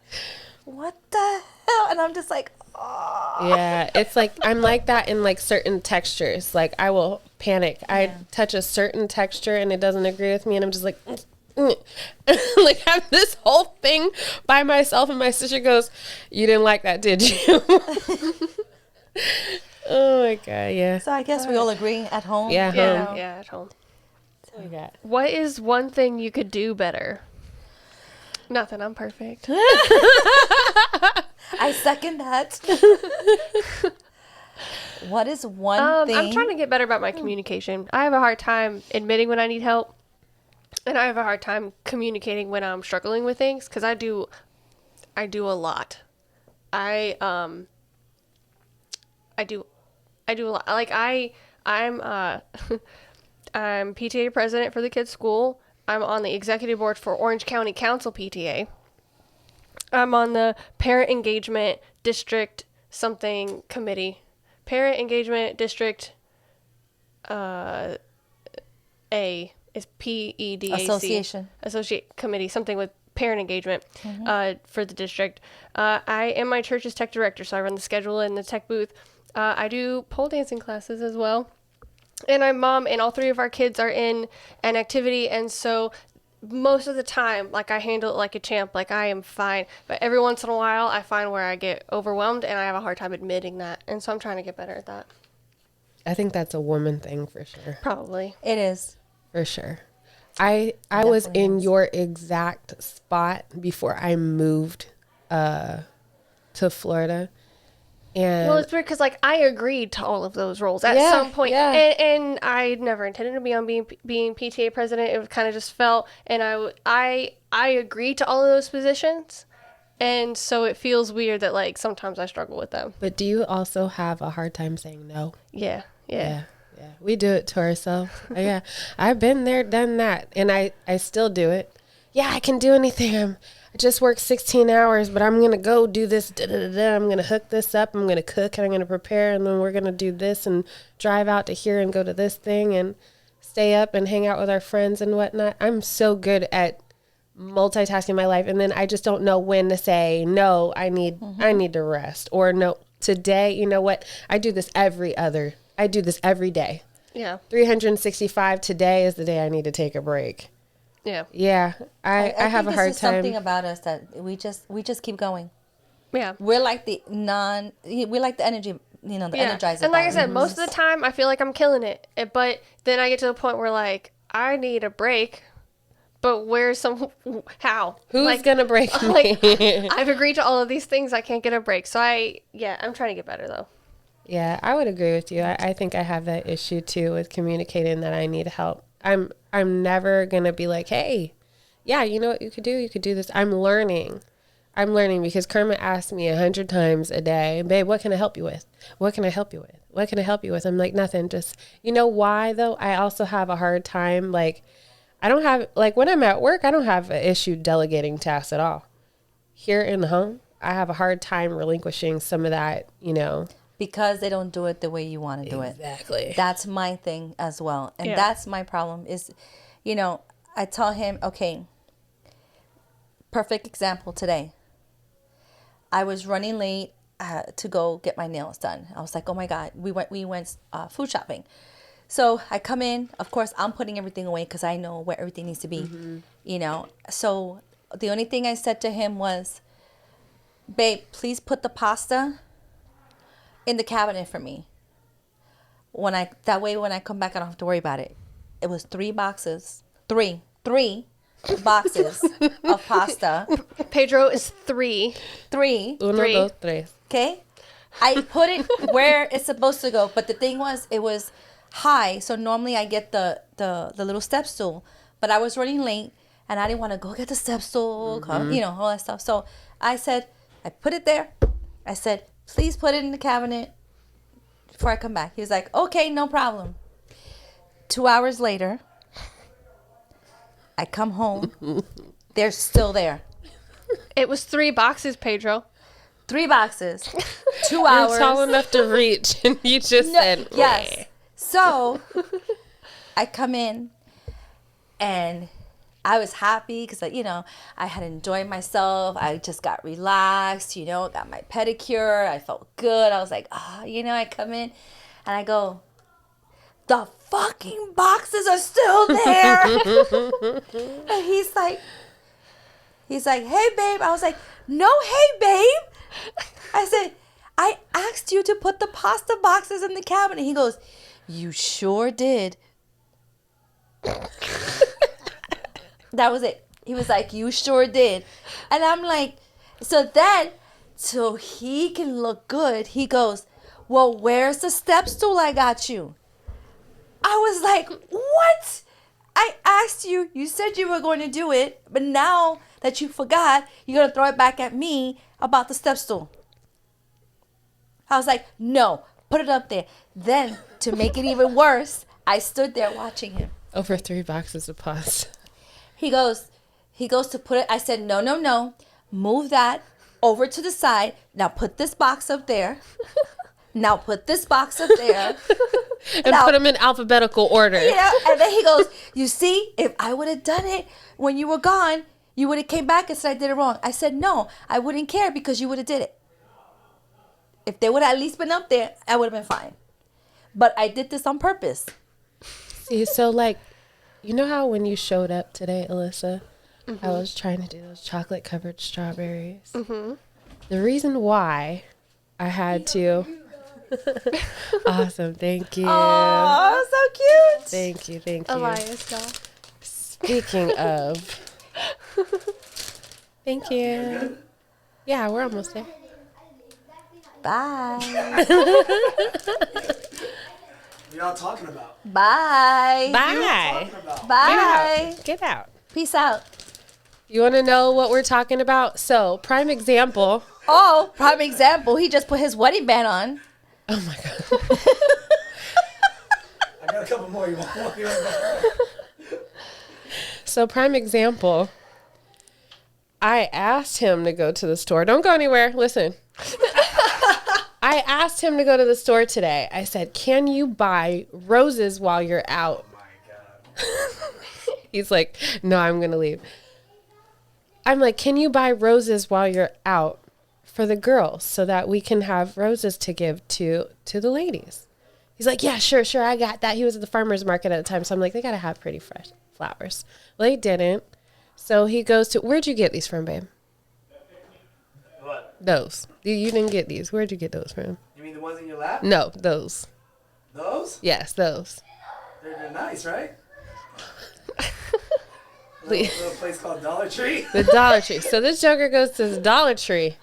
what the hell? And I'm just like, oh. Yeah, it's like, I'm like that in like certain textures. Like I will panic. I touch a certain texture and it doesn't agree with me and I'm just like, like have this whole thing by myself and my sister goes, you didn't like that, did you? Oh my God, yeah. So I guess we all agree at home. Yeah, home. Yeah, at home. What is one thing you could do better? Nothing, I'm perfect. I second that. What is one thing? I'm trying to get better about my communication. I have a hard time admitting when I need help, and I have a hard time communicating when I'm struggling with things because I do a lot. I do a lot. Like I'm I'm PTA president for the kids' school. I'm on the executive board for Orange County Council PTA. I'm on the parent engagement district something committee. Parent engagement district A is PEDAC. Associate committee, something with parent engagement for the district. I am my church's tech director, so I run the schedule in the tech booth. I do pole dancing classes as well. And I'm mom, and all three of our kids are in an activity, and so most of the time, like, I handle it like a champ, like I am fine. But every once in a while, I find where I get overwhelmed, and I have a hard time admitting that. And so I'm trying to get better at that. I think that's a woman thing for sure. Probably. It is. For sure. I was in your exact spot before I moved to Florida. And well, it's weird because, like, I agreed to all of those roles at some point. Yeah. And I never intended to be on being PTA president. It kind of just felt, and I agreed to all of those positions. And so it feels weird that, like, sometimes I struggle with them. But do you also have a hard time saying no? Yeah. Yeah. We do it to ourselves. Yeah. I've been there, done that. And I still do it. Yeah, I can do anything. I just worked 16 hours, but I'm going to go do this. I'm going to hook this up. I'm going to cook and I'm going to prepare. And then we're going to do this and drive out to here and go to this thing and stay up and hang out with our friends and whatnot. I'm so good at multitasking my life. And then I just don't know when to say, no, I need to rest. Or no, today, you know what? I do this every day. Yeah. 365 today is the day I need to take a break. Yeah. Yeah. I have a hard time. This is something about us that we just keep going. Yeah. We're like the energy, the energizer. And like I said, most of the time I feel like I'm killing it. But then I get to the point where, like, I need a break. But how? Who's going to break me? Like, I've agreed to all of these things. I can't get a break. So I'm trying to get better though. Yeah, I would agree with you. I think I have that issue too with communicating that I need help. I'm never going to be like, hey, yeah, you know what you could do? You could do this. I'm learning because Kermit asks me 100 times a day, babe, what can I help you with? What can I help you with? What can I help you with? I'm like, nothing. Just, you know why though? I also have a hard time. Like, I don't have, like, when I'm at work, I don't have an issue delegating tasks at all. Here in the home, I have a hard time relinquishing some of that, because they don't do it the way you want to do it. Exactly. That's my thing as well. And that's my problem is, I tell him, okay, perfect example today. I was running late to go get my nails done. I was like, oh my God, we went food shopping. So I come in, of course, I'm putting everything away because I know where everything needs to be, So the only thing I said to him was, babe, please put the pasta in the cabinet for me. That way when I come back, I don't have to worry about it. It was 3 boxes of pasta. Pedro is 3. 3. Uno, dos, tres. Okay? I put it where it's supposed to go, but the thing was, it was high, so normally I get the little step stool, but I was running late, and I didn't want to go get the step stool, all that stuff. So I said, I put it there. I said, please put it in the cabinet before I come back. He was like, okay, no problem. 2 hours later, I come home. They're still there. It was 3 boxes, Pedro. 3 boxes. 2 hours. You're tall enough to reach, and you just said, yes. Bleh. So I come in, and I was happy because, I had enjoyed myself. I just got relaxed, got my pedicure. I felt good. I was like, I come in and I go, the fucking boxes are still there. And he's like, hey, babe. I was like, no, hey, babe. I said, I asked you to put the pasta boxes in the cabinet. He goes, you sure did. That was it. He was like, you sure did. And I'm like, so he can look good, he goes, well, where's the step stool I got you? I was like, what? I asked you, you said you were going to do it, but now that you forgot, you're going to throw it back at me about the step stool. I was like, no, put it up there. Then, to make it even worse, I stood there watching him. Over 3 boxes of pasta. He goes to put it. I said, no. Move that over to the side. Now put this box up there. Now put this box up there. And put them in alphabetical order. Yeah. And then he goes, you see, if I would have done it when you were gone, you would have came back and said I did it wrong. I said, no, I wouldn't care because you would have did it. If they would have at least been up there, I would have been fine. But I did this on purpose. See, so like, you know how when you showed up today, Alyssa, I was trying to do those chocolate covered strawberries. The reason why I had to. Awesome, thank you. Oh, so cute. Thank you. Elias doll. Speaking of, thank you. Yeah, we're almost there. Bye. What y'all talking about? Bye. Bye. Bye. Get out. Peace out. You want to know what we're talking about? So, prime example. Oh, prime example. He just put his wedding band on. Oh my God. I got a couple more. You want one? So, prime example. I asked him to go to the store. Don't go anywhere. Listen. I asked him to go to the store today. I said, can you buy roses while you're out? Oh my God. He's like, no, I'm going to leave. I'm like, can you buy roses while you're out for the girls so that we can have roses to give to the ladies? He's like, yeah, sure, I got that. He was at the farmer's market at the time. So I'm like, they got to have pretty fresh flowers. Well, they didn't. So he goes to, where'd you get these from, babe? What? Those. You didn't get these. Where'd you get those from? You mean the ones in your lap? No, those. Those? Yes, those. They're nice, right? Please. Little place called Dollar Tree. The Dollar Tree. So this joker goes to the Dollar Tree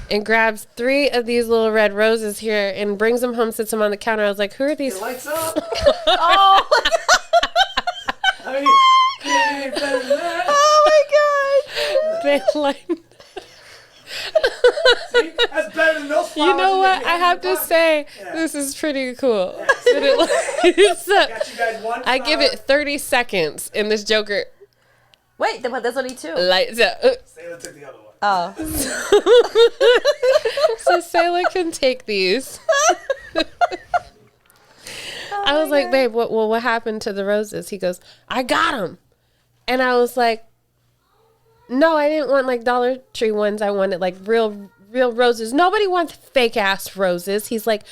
and grabs 3 of these little red roses here and brings them home, sits them on the counter. I was like, who are these? It lights up. Oh, I mean, it ain't better than that. oh my God. They like, See? That's better than those flowers. you know what? get I in have your to pocket. say, Yeah. this is pretty cool. But it lights up. Got you guys one. I give it 30 seconds and this joker Wait, but there's only 2. lights up. Sailor took the other one. Oh. So Sailor can take these. I was like, babe, what happened to the roses? He goes, I got them. And I was like, no, I didn't want like Dollar Tree ones. I wanted like real roses. Nobody wants fake ass roses. He's like,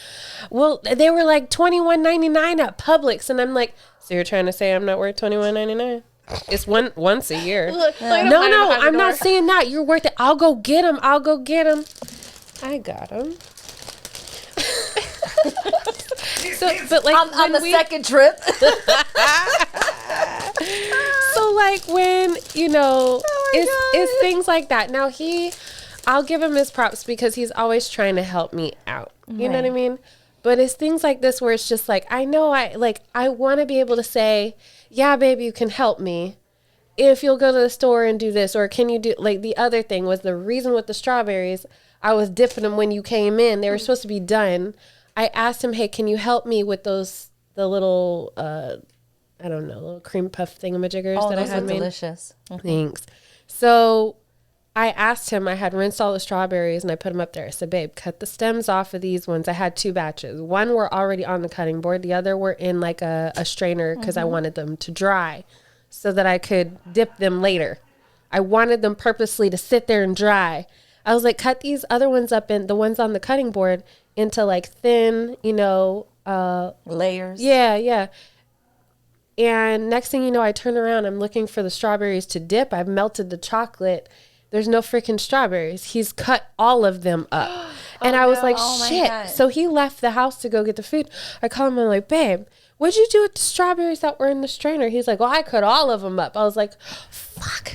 well, they were like $21.99 at Publix. And I'm like, so you're trying to say I'm not worth $21.99? It's once a year. Look, No, I'm not saying that. You're worth it. I'll go get them. I got them. So, but like On the second trip. So like when, you know, it's things like that. Now I'll give him his props because he's always trying to help me out. You know what I mean? But it's things like this where it's just like, I know I want to be able to say, yeah, baby, you can help me if you'll go to the store and do this. Or can you do, like the other thing was the reason with the strawberries, I was dipping them when you came in. They were supposed to be done. I asked him, hey, can you help me with the little, I don't know, little cream puff thingamajiggers that I had made? Delicious. Thanks. So I asked him, I had rinsed all the strawberries and I put them up there. I said, babe, cut the stems off of these ones. I had 2 batches. One were already on the cutting board. The other were in like a strainer because I wanted them to dry so that I could dip them later. I wanted them purposely to sit there and dry. I was like, cut these other ones up in the ones on the cutting board into like thin, you know, Layers. yeah. And next thing you know, I turn around, I'm looking for the strawberries to dip. I've melted the chocolate. There's no freaking strawberries. He's cut all of them up. And I was like, shit. God. So he left the house to go get the food. I call him, I'm like, babe, what'd you do with the strawberries that were in the strainer? He's like, well, I cut all of them up. I was like, fuck.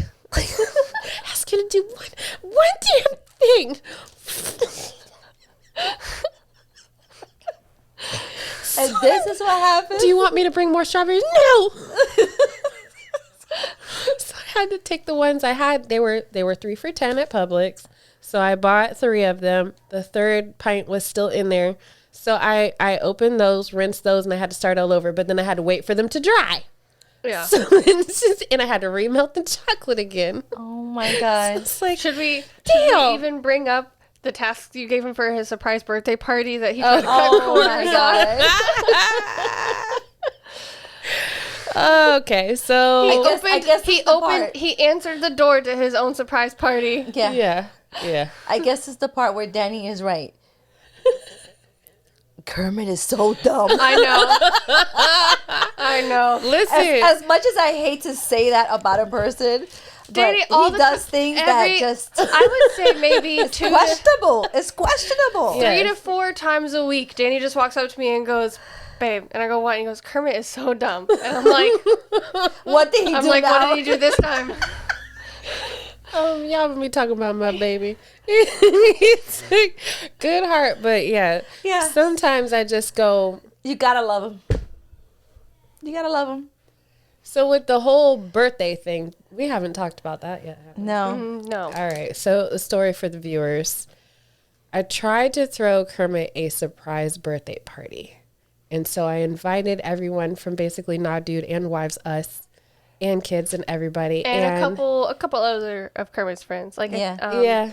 Ask you to do one damn thing. And this is what happened. Do you want me to bring more strawberries? No. So I had to take the ones I had. They were 3 for $10 at Publix. So I bought 3 of them. The third pint was still in there. So I opened those, rinsed those, and I had to start all over. But then I had to wait for them to dry. Yeah. So and I had to remelt the chocolate again. Oh my god. It's like, Should we even bring up the tasks you gave him for his surprise birthday party that he tried to cut corners on? okay, so He answered the door to his own surprise party. Yeah. yeah. I guess it's the part where Danny is right. Kermit is so dumb. I know. Listen, As much as I hate to say that about a person, Danny, but he does things that just I would say maybe questionable. It's questionable. 3 to 4 times a week, Danny just walks up to me and goes, "Babe," and I go, "What?" And he goes, "Kermit is so dumb." And I'm like, What did he do "What now? did he do this time?" y'all be talking about my baby. It's like, good heart, but yeah. Sometimes I just go. You gotta love him. You gotta love him. So with the whole birthday thing, we haven't talked about that yet. No. No. All right. So the story for the viewers. I tried to throw Kermit a surprise birthday party. And so I invited everyone from basically Nah Dude and Wives Us and kids and everybody. And a couple other of Kermit's friends. Like yeah.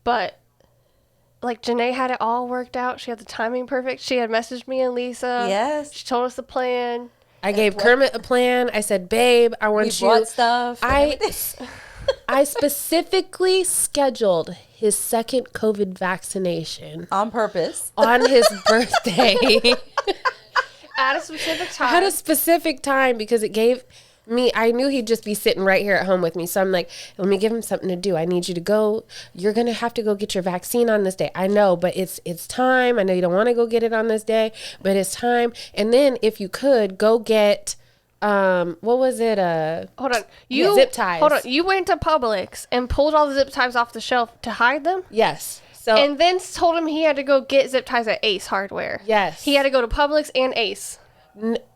But like Janae had it all worked out. She had the timing perfect. She had messaged me and Lisa. Yes. She told us the plan. I gave Kermit a plan. I said, "Babe, I want you." Bought stuff. I specifically scheduled his second COVID vaccination On purpose. on his birthday At a specific time. at a specific time because it gave me, I knew he'd just be sitting right here at home with me. So I'm like, let me give him something to do. I need you to go. You're going to have to go get your vaccine on this day. I know, but it's time. I know you don't want to go get it on this day, but it's time. And then if you could go get, what was it? Hold on. Zip ties. Hold on. You went to Publix and pulled all the zip ties off the shelf to hide them? Yes. So, And then told him he had to go get zip ties at Ace Hardware. yes. He had to go to Publix and Ace.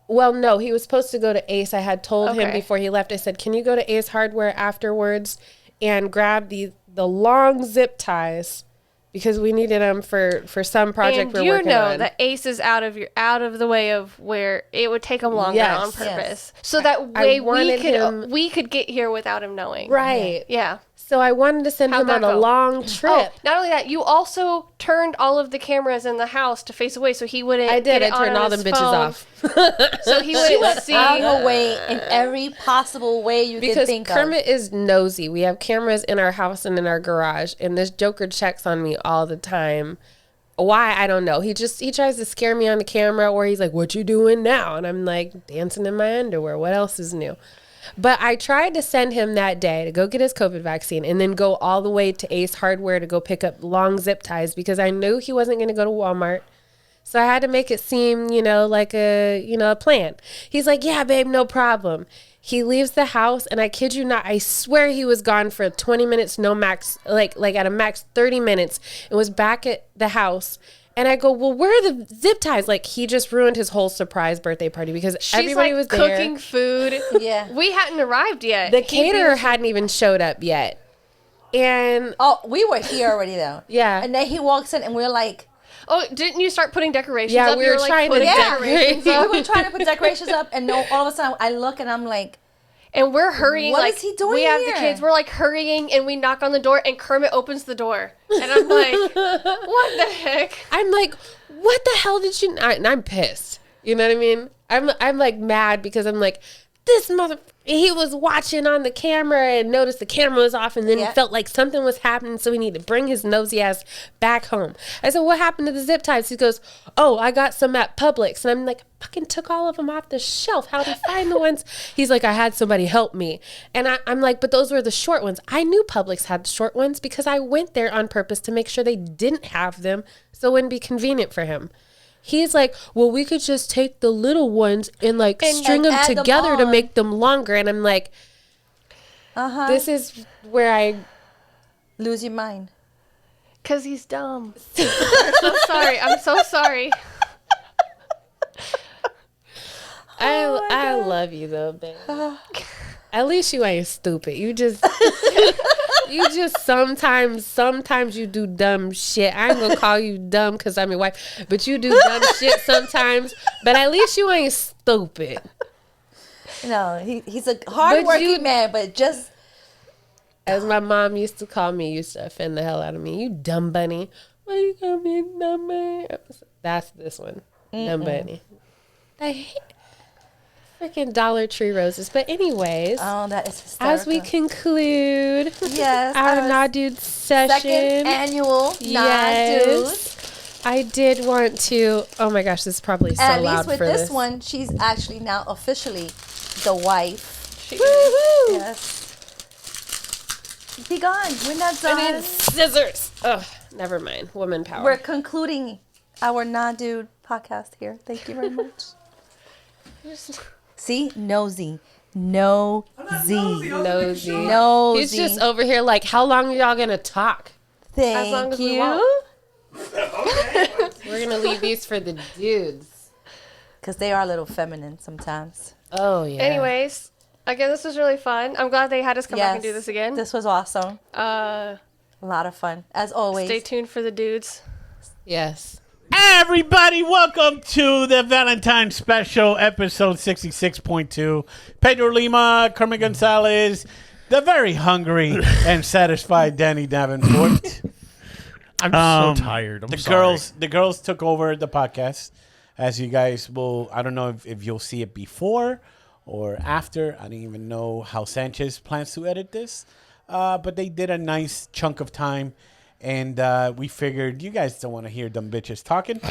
Well, no, he was supposed to go to Ace. I had told him Okay. before he left, I said, "Can you go to Ace Hardware afterwards and grab the long zip ties because we needed them for some project And we're working on." that Ace is out of the way of where it would take him longer Yes. on purpose. Yes. So that I way wanted him- we could get here without him knowing. Right. Yeah. So I wanted to send How'd him on that a go? long trip. Oh, not only that, you also turned all of the cameras in the house to face away so he wouldn't. I did. Get I it turned on all his them bitches phone, off. so he She wouldn't went see. out her way in every possible way you could Because think Kermit is nosy. We have cameras in our house and in our garage, and this joker checks on me all the time. Why? I don't know. He tries to scare me on the camera, or he's like, "What you doing now?" And I'm like, dancing in my underwear. What else is new? But I tried to send him that day to go get his COVID vaccine and then go all the way to Ace Hardware to go pick up long zip ties because I knew he wasn't going to go to Walmart. So I had to make it seem, like a plan. He's like, "Yeah, babe, no problem." He leaves the house, and I kid you not, I swear he was gone for 20 minutes, no max, like at a max 30 minutes, and was back at the house. And I go, "Well, where are the zip ties?" Like, he just ruined his whole surprise birthday party because everybody was there. Cooking food. Yeah. We hadn't arrived yet. The caterer hadn't even showed up yet. And Oh, we were here already though. Yeah. And then he walks in and we're like, Oh, didn't you start putting decorations Yeah, up? we You were trying to putting decorate. we were trying to put decorations up, and no, all of a sudden I look and I'm like, And we're hurrying. What like, is he doing We have here? the kids. We're like hurrying, and we knock on the door, and Kermit opens the door, and I'm like, "What the heck?" I'm like, "What the hell did you?" And I'm pissed. You know what I mean? I'm like mad because I'm like, this mother. He was watching on the camera and noticed the camera was off, and then Yeah. felt like something was happening, so he needed to bring his nosy ass back home. I said, "What happened to the zip ties?" He goes, "Oh, I got some at Publix," and I'm like, "Fucking took all of them off the shelf. How did he find the ones?" He's like, "I had somebody help me," and I'm like, "But those were the short ones." I knew Publix had the short ones because I went there on purpose to make sure they didn't have them, so it wouldn't be convenient for him. He's like, "Well, we could just take the little ones and string them add them together to on." make them longer." And I'm like, this is where I lose your mind. Because he's dumb. I'm so sorry. I'm so sorry. I love you though, babe. At least you ain't stupid. You just sometimes you do dumb shit. I ain't gonna call you dumb because I'm your wife, but you do dumb shit sometimes. But at least you ain't stupid. No, he's a hardworking man, but just as my mom used to call me, used to offend the hell out of me. You dumb bunny. Why you call me dumb bunny? That's this one. Dumb bunny. I hate freaking Dollar Tree roses. But anyways, that is hysterical. as we conclude our Nah Dude session. Second annual Nah Dude. I did want to, oh my gosh, this is probably so At loud least with for this one, she's actually now officially the wife. She Woo-hoo! Yes. Be gone. We're not I done. need scissors. Ugh, never mind. Woman power. We're concluding our Nah Dude podcast here. Thank you very much. See? Nosy. Nosy. He's just over here like, how long are y'all going to talk? Thank As long as we you. want. We're going to leave these for the dudes. Because they are a little feminine sometimes. Oh, yeah. Anyways, again, this was really fun. I'm glad they had us come back and do this again. This was awesome. Uh, A lot of fun, as always. stay tuned for the dudes. Yes. Everybody, welcome to the Valentine special, episode 66.2. Pedro Lima, Kermit Gonzalez, the very hungry and satisfied Danny Davenport. I'm so tired. I'm sorry. The girls took over the podcast. As you guys will, I don't know if you'll see it before or after. I don't even know how Sanchez plans to edit this. But they did a nice chunk of time. And we figured you guys don't want to hear them bitches talking.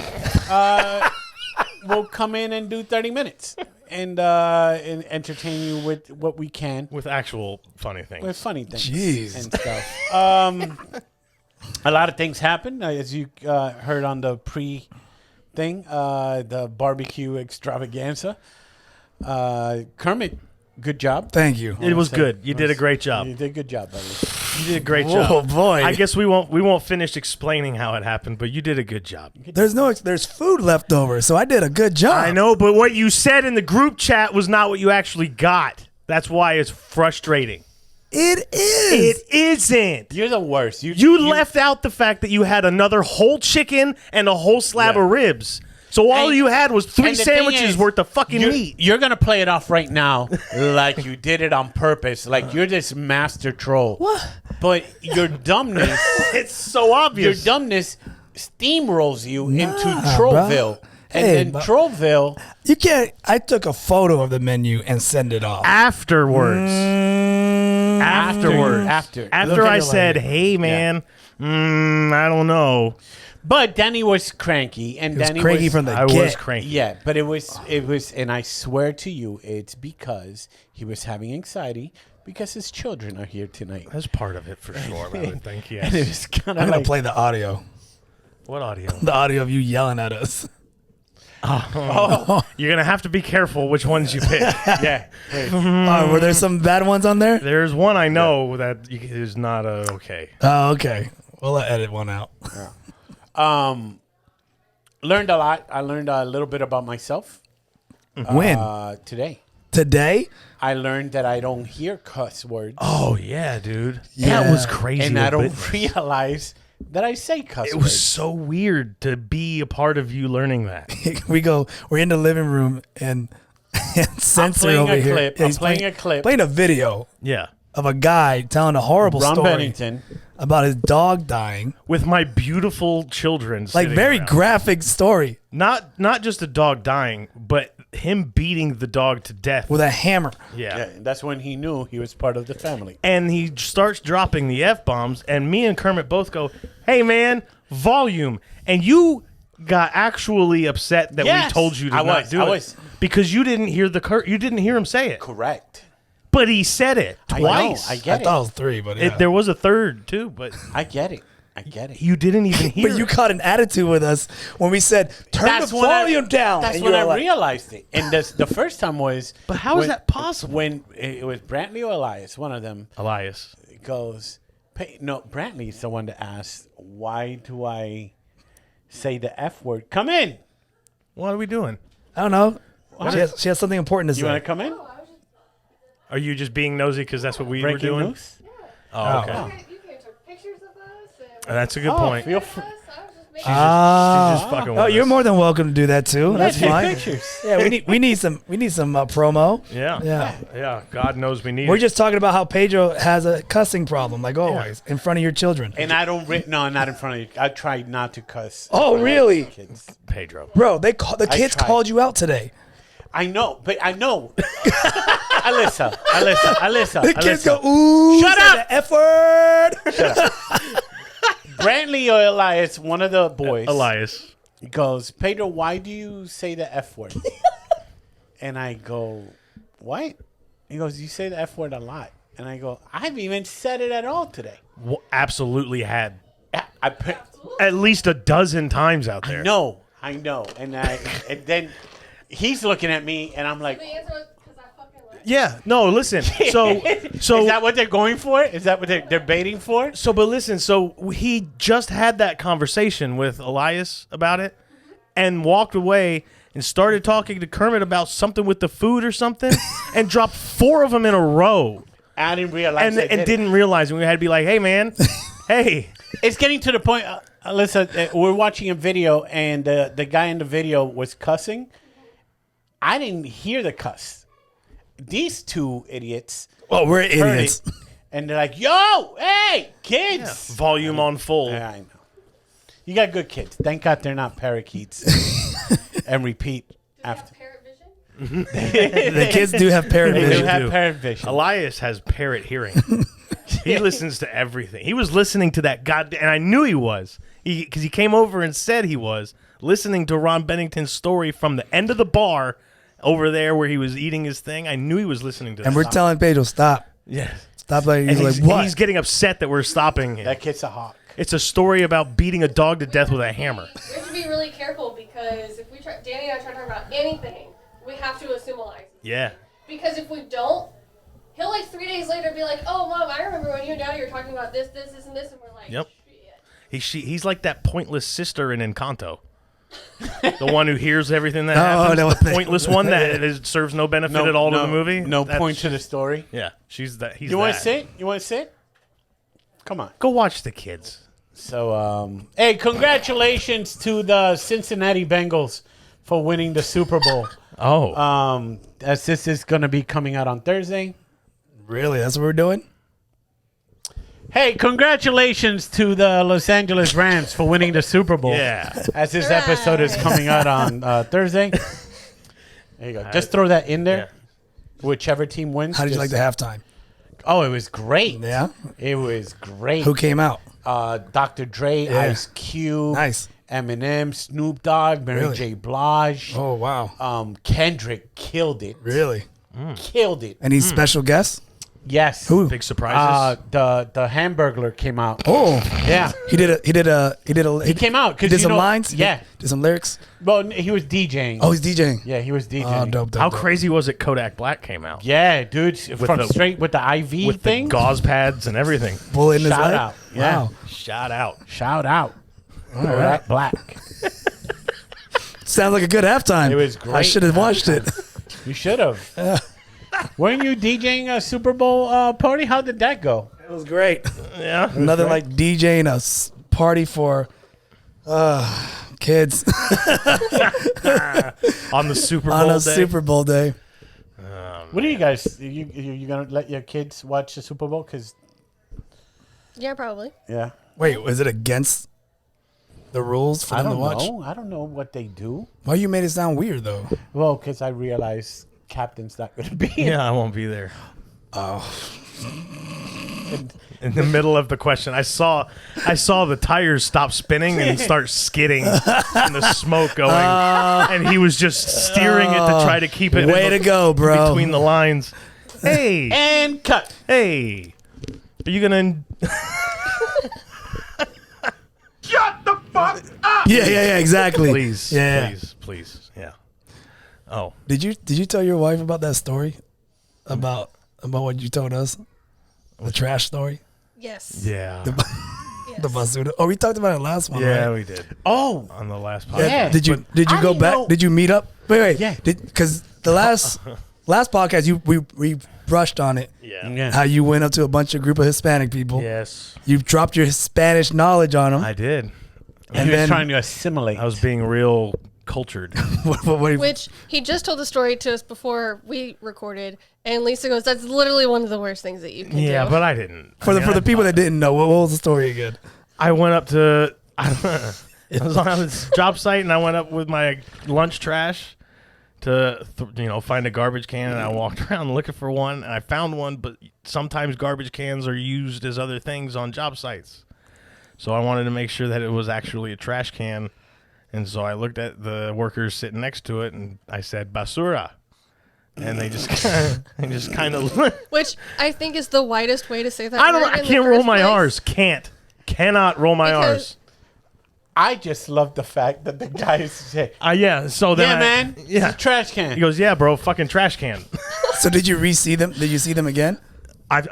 We'll come in and do 30 minutes and entertain you with what we can. With actual funny things. With funny things Jeez. and stuff. A lot of things happen, as you heard on the pre-thing, the barbecue extravaganza. Kermit, good job. Thank you. It was good. You did a great job. You did a good job, buddy. You did a great job. Oh boy. I guess we won't finish explaining how it happened, but you did a good job. There's food left over, so I did a good job. I know, but what you said in the group chat was not what you actually got. That's why it's frustrating. It is. It isn't. You're the worst. You left out the fact that you had another whole chicken and a whole slab of ribs. So all And- you had was 3 and the thing sandwiches is, worth of fucking meat. You're going to play it off right now like you did it on purpose. Like you're this master troll. What? But your dumbness, It's so obvious. your dumbness steamrolls you into Nah, Trollville. bro. And Hey, then but- Trollville. You can't. I took a photo of the menu and sent it off. Afterwards. Afterwards. After. Look After at I it said, like- hey, man, I don't know. But Danny was cranky. And It was Danny cranky was, from the I get. was cranky. Yeah, but it was, and I swear to you, it's because he was having anxiety because his children are here tonight. That's part of it for sure, I would think, And it yes. was kind I'm of gonna like, play the audio. What audio? The audio of you yelling at us. You're going to have to be careful which ones you pick. yeah. Oh, were there some bad ones on there? There's one I know that is not okay. Oh, okay. We'll edit one out. Learned a lot. I learned a little bit about myself When? today. Today? I learned that I don't hear cuss words. Oh, yeah, dude. Yeah. That was crazy. and I don't witness. realize that I say cuss It words. was so weird to be a part of you learning that. We're in the living room and Censor playing over a here. clip. Yeah, I'm he's playing a clip. Playing a video Yeah. of a guy telling a horrible Ron story Bennington. about his dog dying. With my beautiful children. Like sitting very around. graphic story Not just a dog dying, but him beating the dog to death. with a hammer. Yeah. Yeah, that's when he knew he was part of the family. And he starts dropping the F-bombs, and me and Kermit both go, hey, man, volume. And you got actually upset that Yes, we told you to I not was, do I it. was. Because you didn't hear you didn't hear him say it. Correct. But he said it I know, twice. I I get thought it. it was 3, but yeah. There was a third, too, but I get it. I get it. you didn't even hear But you it. caught an attitude with us when we said, turn the when I- volume down. That's And when you I were like, realized it. And the first time was. But how is that possible? When it was Brantley or Elias, one of them Elias. goes, no, Brantley's the one that asked, why do I say the F word? Come in. What are we doing? I don't know. She has something important to You want say. to come in? Are you just being nosy because that's what we were Breaking doing? news? Oh, okay. Oh. You came took pictures of us. That's a good point. Feel free. She's just fucking with Oh, you're us. more than welcome to do that too. That's Take fine. pictures. Yeah, we need some promo. Yeah. Yeah. Yeah. God knows we need We're it. just talking about how Pedro has a cussing problem, like always, in front of your children. And I don't. No, not in front of you. I tried not to cuss. Oh, really? Kids. Pedro. Bro, the kids tried. called you out today. I know, but I know. Alyssa. The kids go, ooh, Shut say up! the F word. Brantley or Elias, one of the boys, Elias. goes, Pedro, why do you say the F word? And I go, what? He goes, you say the F word a lot. And I go, I haven't even said it at all today. Absolutely had I put, at least a dozen times out there. no, I know. And then he's looking at me, and I'm like, The answer was because I fucking left. Yeah. No, listen. So is that what they're going for? Is that what they're baiting for? but listen, so he just had that conversation with Elias about it and walked away and started talking to Kermit about something with the food or something and dropped 4 of them in a row I didn't realize and didn't realize. And we had to be like, hey, man, hey. It's getting to the point, Alyssa, we're watching a video, and the guy in the video was cussing. I didn't hear the cuss. These 2 idiots Oh, we're heard idiots. it, and they're like, yo, hey, kids. Volume on full. Yeah, I know. You got good kids. Thank God they're not parakeets and repeat after. Parrot vision? The kids do have parrot They do vision. have do. parrot vision. Elias has parrot hearing. He listens to everything. He was listening to that goddamn, and I knew he was. Because he came over and said he was listening to Ron Bennington's story from the end of the bar over there where he was eating his thing. I knew he was listening to that. And we're telling Pedro, stop. Yeah. Stop. Like, And he's like, what? he's getting upset that we're stopping him. That kid's a hawk. It's a story about beating a dog to death with a hammer. We have to be really careful because if we try, Danny and I try talking about anything, we have to assume Elias. Yeah. Because if we don't, he'll like 3 days later be like, "Oh, Mom, I remember when you and Daddy were talking about this, and this," and we're like, Yep. "Shit." He's like that pointless sister in Encanto. The one who hears everything that No, happens. no, The pointless one that serves no benefit at all to the movie. No That's- point to the story. Yeah, she's that. He's You want that. to sit? You want to sit? Come on. Go watch the kids. So, hey, congratulations to the Cincinnati Bengals for winning the Super Bowl. Oh, As this is going to be coming out on Thursday. Really? That's what we're doing? Hey, congratulations to the Los Angeles Rams for winning the Super Bowl. yeah. As this episode is coming out on Thursday. There you go. Just throw that in there. Whichever team wins. How did you like just- the halftime? Oh, it was great. Yeah? It was great. Who came out? Dr. Dre, Yeah. Ice Cube, Nice. Eminem, Snoop Dogg, Mary Really? J. Blige. Oh, wow. Kendrick killed it. Really? Killed it. Any special guests? Yes. Who? Big surprises. The Hamburglar came out. Oh, Yeah. he He came out He because did some lines. Yeah. Did some lyrics. Well, he was DJing. Oh, he's DJing. Yeah, he was DJing. Oh, dope. How crazy was it? Kodak Black came out Yeah, dude. From the- straight with the IV with thing. the gauze pads and everything. Bullet in his Shout leg. out. Yeah. Wow. Shout out. Shout out. right. Black. Sounds like a good halftime. It was I great should have watched it. You should have. Weren't you DJing a Super Bowl party? How did that go? It was great. Yeah. Nothing great. like DJing a party for kids On the Super Bowl on a day. Super Bowl day. What do you guys? You gonna let your kids watch the Super Bowl? Cause Yeah, probably. yeah, Wait, was it against the rules for I them to don't watch? know. I don't know what they do. Why you made it sound weird though? Well, because I realized Captain's not gonna be. Yeah, I won't be there. Oh, In the middle of the question, I saw the tires stop spinning and start skidding and the smoke going, and he was just steering it to try to keep it way to go, bro. between the lines. Hey, And cut. hey, are you gonna? Yeah, exactly. Please, Yeah. please, yeah. Oh, Did you tell your wife about that story? About what you told us? The trash story? Yes. yeah. Yes. The basura. Oh, we talked about it last one. Yeah, right? we did. Oh, On the last podcast. Yeah. Did you I go didn't back? know- Did you meet up? Wait. Yeah. Because the last podcast we brushed on it. Yeah. How you went up to a group of Hispanic people. Yes, You dropped your Spanish knowledge on them. I did. and And he was then- trying to assimilate. I was being real cultured. Which he just told the story to us before we recorded, and Lisa goes, "That's literally one of the worst things that you can Yeah, do." but I didn't. for the people that didn't know, what was the story again? I went up to I was on a job site, and I went up with my lunch trash to find a garbage can, and I walked around looking for one, and I found one, but sometimes garbage cans are used as other things on job sites. So I wanted to make sure that it was actually a trash can, and so I looked at the workers sitting next to it, and I said basura. And they just kind of Which I think is the widest way to say that. I word in the can't roll first my place. R's. Cannot roll my Because- R's. I just love the fact that the guys say, Yeah, so then "Yeah, man, yeah. it's a trash can." He goes, "Yeah, bro, fucking trash can." So did you see them? Did you see them again? I've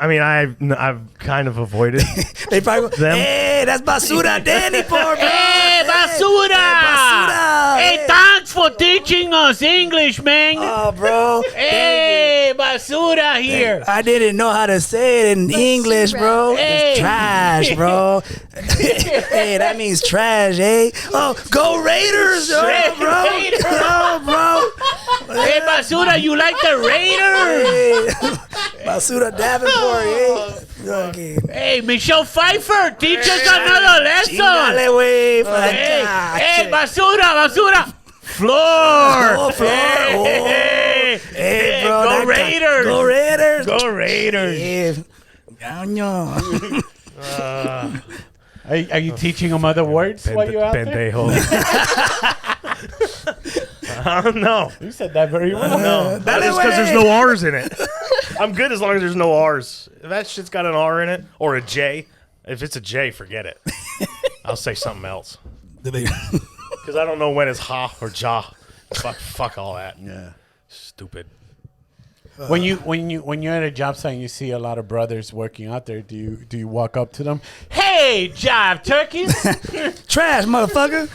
kind of avoided. They probably go, Them? hey, that's basura Davenport, bro. Hey, basura! Basura! Hey, thanks for teaching us English, man. Oh, bro. Hey, basura here. I didn't know how to say it in English, bro. Hey. It's trash, bro. Hey, that means trash, eh? Oh, go Raiders, bro. Raiders. Oh, bro. Hey, basura, you like the Raiders? Hey, basura Davenport, eh? Okay. Hey, Michelle Pfeiffer, teach us another lesson. Chingale, wey. Hey, basura. Floor. Oh, floor. Hey, Hey, bro. go that guy- Raiders. Go Raiders. Go Raiders. Yeah. Gaño. Are you teaching them other words while you're out there? Pendejo. I don't know. You said that very well. No, that is because there's no R's in it. I'm good as long as there's no R's. If that shit's got an R in it or a J, if it's a J, forget it. I'll say something else because I don't know when it's ha or ja. Fuck all that. Yeah. Stupid. When you're at a job site and you see a lot of brothers working out there, do you walk up to them? Hey, jive turkeys! Trash, motherfucker.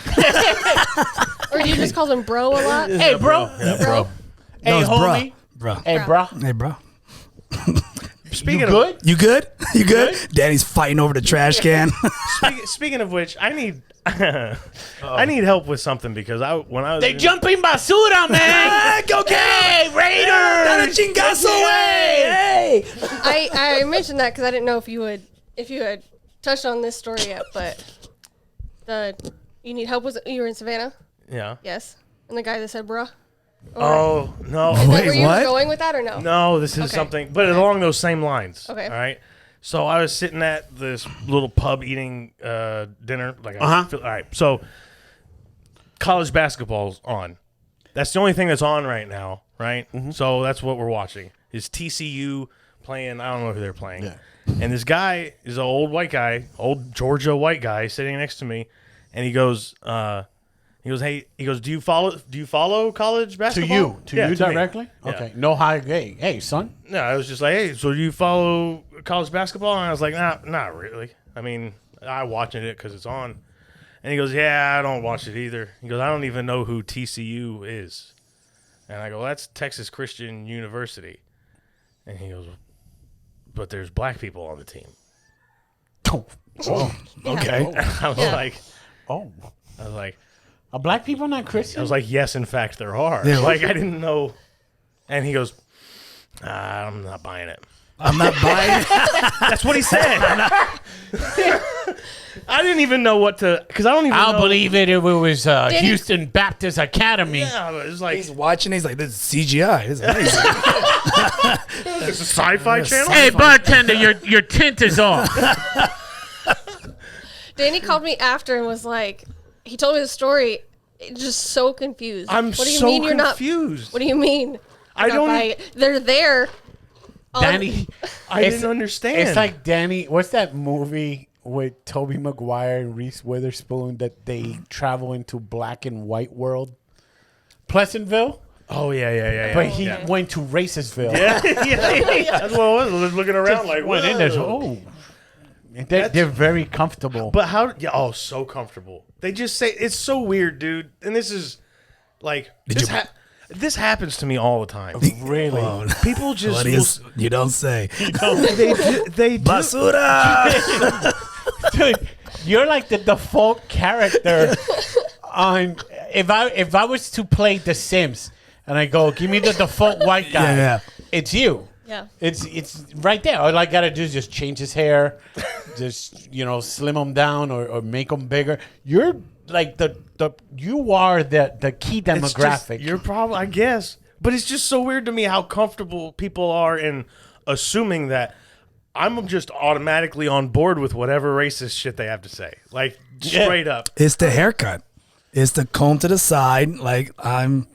Or do you just call them bro a lot? Hey, bro! Yeah, bro. Hey, No, it's homie! Bro. Hey, bro! Hey, bro. Speaking You of good? You good? You good? Good? Danny's fighting over the trash can. speaking of which, I need I need help with something because when I was They jumping basura, man! Go get Hey, Raiders! chingazo, hey! I mentioned that because I didn't know if you had touched on this story yet, but you need help. Was you were in Savannah? yeah. Yes. And the guy that said bruh? Oh no. Is that Wait, where you what? were going with that or no? No, this is Okay. something, but along those same lines. Okay. All right. So I was sitting at this little pub eating dinner. All right. So college basketball's on. That's the only thing that's on right now, right? So that's what we're watching. Is TCU playing? I don't know who they're playing. Yeah. And this guy is an old white guy, old Georgia white guy, sitting next to me, and he goes, "Hey," he goes, "Do you follow college To basketball?" you Yeah, me to directly? Yeah. Okay. No high. Hey, son. No, I was just like, "Hey, so do you follow college basketball?" And I was like, not really. I mean, I watching it because it's on." And he goes, "Yeah, I don't watch it either." He goes, "I don't even know who TCU is." And I go, "That's Texas Christian University." And he goes, "But there's black people on the team." Oh, Okay. I was Yeah. like, oh. Are black people not Christian? I was like, "Yes, in fact, there are." Yeah. Like, I didn't know. And he goes, "I'm not buying it." I'm not buying it. That's what he said. I didn't even know what to, because I don't even I'll know. believe it if it was Did he- Houston Baptist Academy. Yeah, but it's like, He's watching. He's like, this is CGI. This is amazing. it's a sci-fi channel? Hey, bartender, your tint is off. Danny called me after and was like, he told me the story, just so confused. I'm what do you so mean you're not? confused. What do you mean? I You're not don't- buying it? They're there. Danny, I it's- didn't understand. it's like Danny. What's that movie with Tobey Maguire and Reese Witherspoon that they travel into black and white world? Pleasantville, oh, yeah. but he yeah. went to Racistville. Yeah. That's what it was. I was looking around like, Went in there. whoa. So, oh, They're very comfortable. But how? Yeah, oh, so comfortable. They just say it's so weird, dude. And this is like this happens to me all the time. Really? People just you don't say. they do. Basura. Dude, you're like the default character on. If I was to play The Sims and I go, give me the default white guy, Yeah. it's you. Yeah. It's right there. All I gotta do is just change his hair, just slim him down or make him bigger. You're like you are the key demographic. You're probably, I guess, but it's just so weird to me how comfortable people are in assuming that I'm just automatically on board with whatever racist shit they have to say. Like straight up. It's the haircut. It's the comb to the side. Like I'm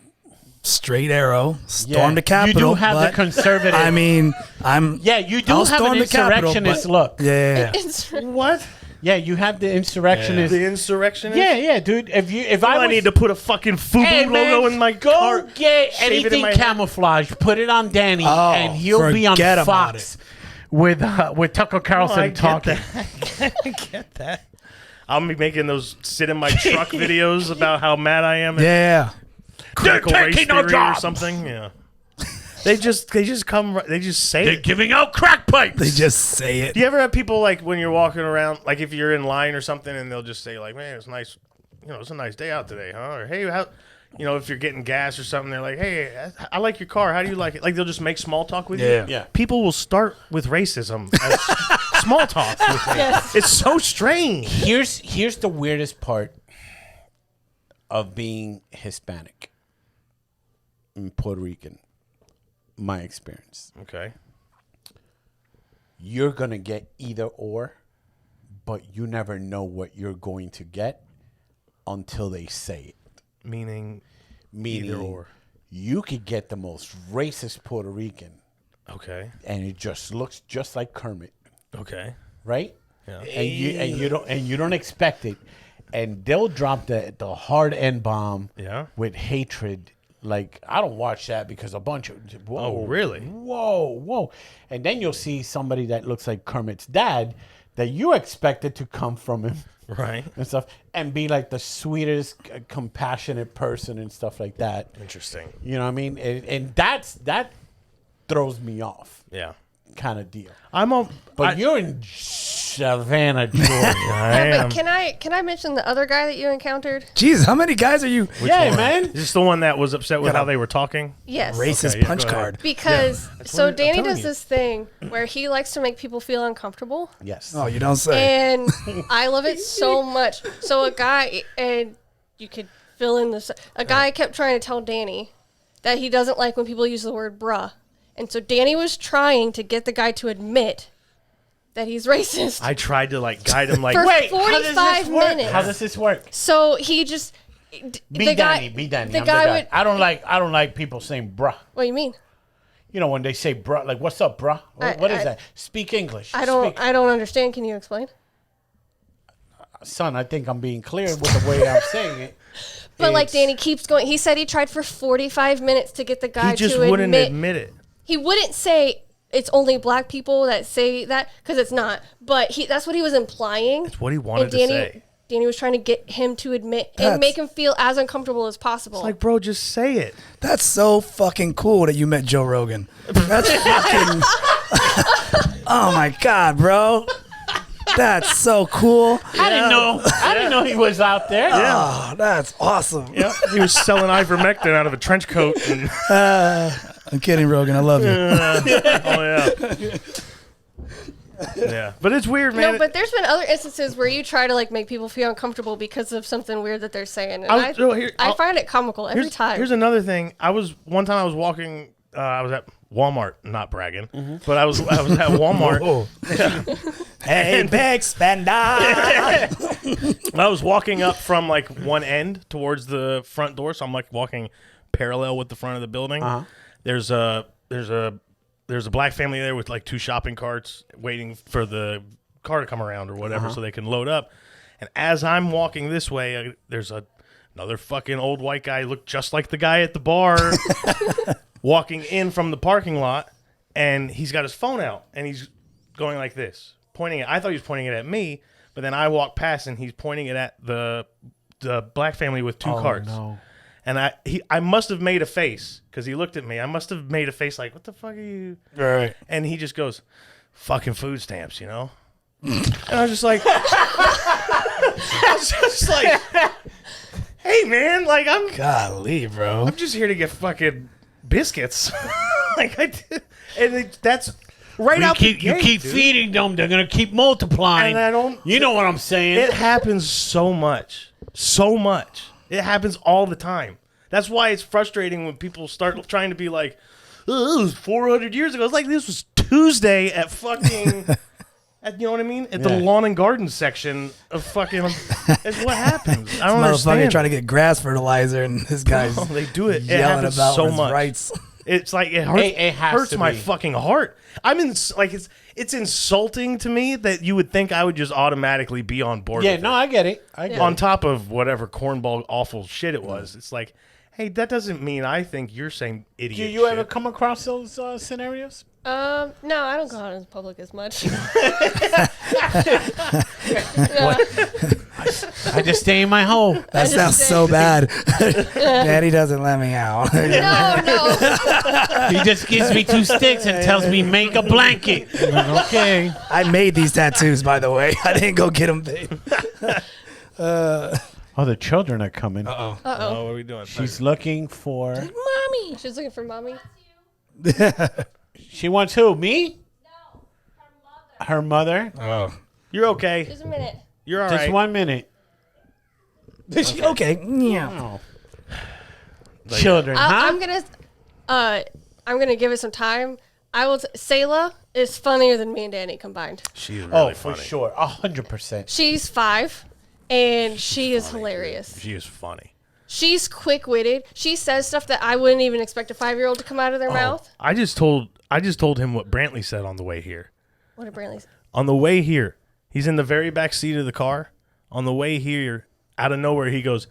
straight arrow, storm the Capitol. You do have the conservative. I mean, you do have an insurrectionist look. Yeah. What? Yeah, you have the insurrectionist. The insurrectionist? Yeah, dude. If I need to put a fucking FUBU logo in my car. Go get shave it in anything my head. camouflage. Put it on Danny, and he'll be on forget about Fox with Tucker Carlson I talking. get that. I'll be making those sit in my truck videos about how mad I am. Yeah. Critical They're race taking our theory or jobs. something. Yeah. They just come. They just say They're it. giving out crack pipes. They just say it. Do you ever have people like when you're walking around, like if you're in line or something, and they'll just say like, "Man, it's nice. It's a nice day out today, huh?" Or, "Hey, how?" If you're getting gas or something, they're like, "Hey, I like your car. How do you like it?" Like they'll just make small talk with you. Yeah. People will start with racism as small talk with me. Yes. It's so strange. Here's the weirdest part of being Hispanic and Puerto Rican. My experience. Okay. You're gonna get either or, but you never know what you're going to get until they say it. Meaning Either or. You could get the most racist Puerto Rican, okay. and it just looks just like Kermit, Okay. right? Yeah. And you don't expect it, and they'll drop the hard N bomb. Yeah. With hatred. Like, I don't watch that because a bunch of... Whoa, Oh, really? Whoa. And then you'll see somebody that looks like Kermit's dad that you expected to come from him. Right. And stuff. And be like the sweetest, compassionate person and stuff like that. Interesting. You know what I mean? And that throws me off. Yeah. Kind of deal. But You're in Savannah, Georgia. I am. But can I mention the other guy that you encountered? Jeez, how many guys are you? Yeah, man. Is this the one that was upset with how they were talking? Yes. Racist Okay, yeah, punch go ahead. card. Because what I'm Danny telling does you. this thing where he likes to make people feel uncomfortable. Yes. Oh, you don't say. And I love it so much. So a guy, and you could fill in this, a guy kept trying to tell Danny that he doesn't like when people use the word bruh. And so Danny was trying to get the guy to admit that he's racist. I tried to guide him For Wait, 45 minutes. How does this work? So he just Be Danny. The I'm guy would. I don't like people saying bruh. What do you mean? When they say bruh, like what's up, bruh? What is that? Speak English. I don't understand. Can you explain? Son, I think I'm being clear with the way I'm saying it. But like Danny keeps going. He said he tried for 45 minutes to get the guy He just to wouldn't admit it. He wouldn't say it's only black people that say that because it's not. But that's what he was implying. That's what he wanted to say. Danny was trying to get him to admit and make him feel as uncomfortable as possible. It's like, bro, just say it. That's so fucking cool that you met Joe Rogan. That's fucking. Oh my god, bro. That's so cool. I didn't know he was out there. Oh, that's awesome. Yeah, he was selling ivermectin out of a trench coat. And, I'm kidding, Rogan. I love you. oh yeah. Yeah, but it's weird, man. No, but there's been other instances where you try to make people feel uncomfortable because of something weird that they're saying, and I find it comical every time. Here's another thing. One time I was walking. I was at Walmart, not bragging, but I was at Walmart. Hey, big spender. I was walking up from one end towards the front door, so I'm walking parallel with the front of the building. There's a black family there with 2 shopping carts waiting for the car to come around or whatever so they can load up. And as I'm walking this way, there's another fucking old white guy, looked just like the guy at the bar, walking in from the parking lot, and he's got his phone out and he's going like this. pointing it. I thought he was pointing it at me, but then I walked past and he's pointing it at the black family with two carts. No. And I must have made a face because he looked at me. I must have made a face like, what the fuck are you? Right. And he just goes, fucking food stamps, you know? And I was just like, hey, man, like, Golly, bro. I'm just here to get fucking biscuits. Like, I did. And that's right out the gate, You keep dude. feeding them, they're going to keep multiplying. And I don't... You know what I'm saying? It happens so much. So much. It happens all the time. That's why it's frustrating when people start trying to be like, oh, it was 400 years ago. It's like, this was Tuesday at fucking, you know what I mean? At the lawn and garden section of fucking, it's what happens. I don't understand. Motherfucker trying to get grass fertilizer, and this guy's They do it. It yelling happens about so his much. rights. It's like, it hurts, It has hurts to my be. fucking heart. It's insulting to me that you would think I would just automatically be on board with it. I get it. I get On it. top of whatever cornball awful shit it was. It's like, hey, that doesn't mean I think you're saying idiot Do you shit. ever come across those scenarios? No, I don't go out in public as much. I just stay in my hole. That sounds so bad. Daddy doesn't let me out. No. He just gives me 2 sticks and tells me make a blanket. I'm like, okay. I made these tattoos, by the way. I didn't go get them, babe. Oh, the children are coming. Oh, what are we doing? She's looking for. Mommy. She's looking for mommy. She wants who? Me? No, Her mother. Oh. You're okay. Just a minute. You're all Just right. 1 minute. Okay. Yeah. Oh. Children, huh? I'm gonna give it some time. I will. Sayla is funnier than me and Danny combined. She's really Oh, funny. for sure. 100%. She's 5, and she is hilarious. She is funny. She's quick-witted. She says stuff that I wouldn't even expect a 5-year-old to come out of their mouth. I just told him what Brantley said on the way here. What did Brantley say? On the way here, he's in the very back seat of the car. On the way here, out of nowhere, he goes,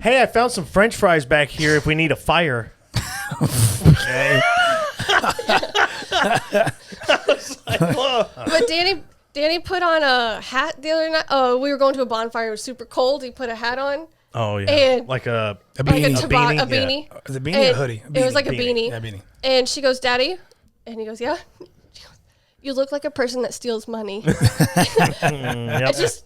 "Hey, I found some French fries back here if we need a fire." Okay. But Danny put on a hat the other night. Oh, we were going to a bonfire. It was super cold. He put a hat on. Oh yeah, And- like a Like a beanie? beanie. Is it beanie or And hoodie? It was like a Beanie. beanie. Yeah, beanie. And she goes, "Daddy," and he goes, "Yeah." She goes, "You look like a person that steals money." Yep. It's just,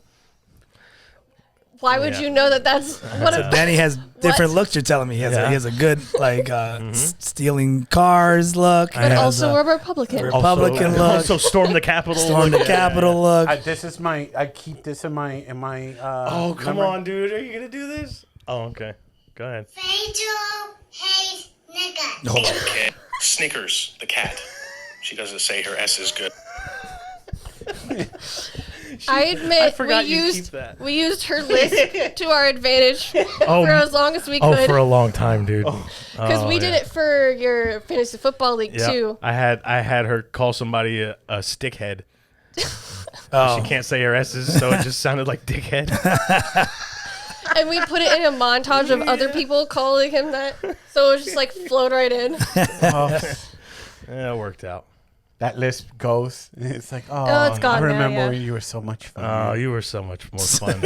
why would Yeah. you know that that's what a Danny has different What? looks. You're telling me he Yeah. has a good like stealing cars look. but He has also a Republican. Republican look. Also storm the Capitol. Storm the look. Capitol look. I keep this in my. Oh come memory. on, dude! Are you gonna do this? Oh okay. Go ahead. Pedro hates niggas. Snickers, the cat. She doesn't say her S is good. I admit forgot you keep that. we used her list to our advantage Oh, for as long as we Oh, could, for a long time, dude. because we did it for your fantasy football league Yeah. too. I had her call somebody a stickhead. Oh. She can't say her S's, so it just sounded like dickhead. And we put it in a montage of other people calling him that, so it was just like flowed right in. Yeah, it worked out. That list goes. It's like, Oh, it's gone I now, remember yeah. when you were so much fun. Oh, you were so much more fun.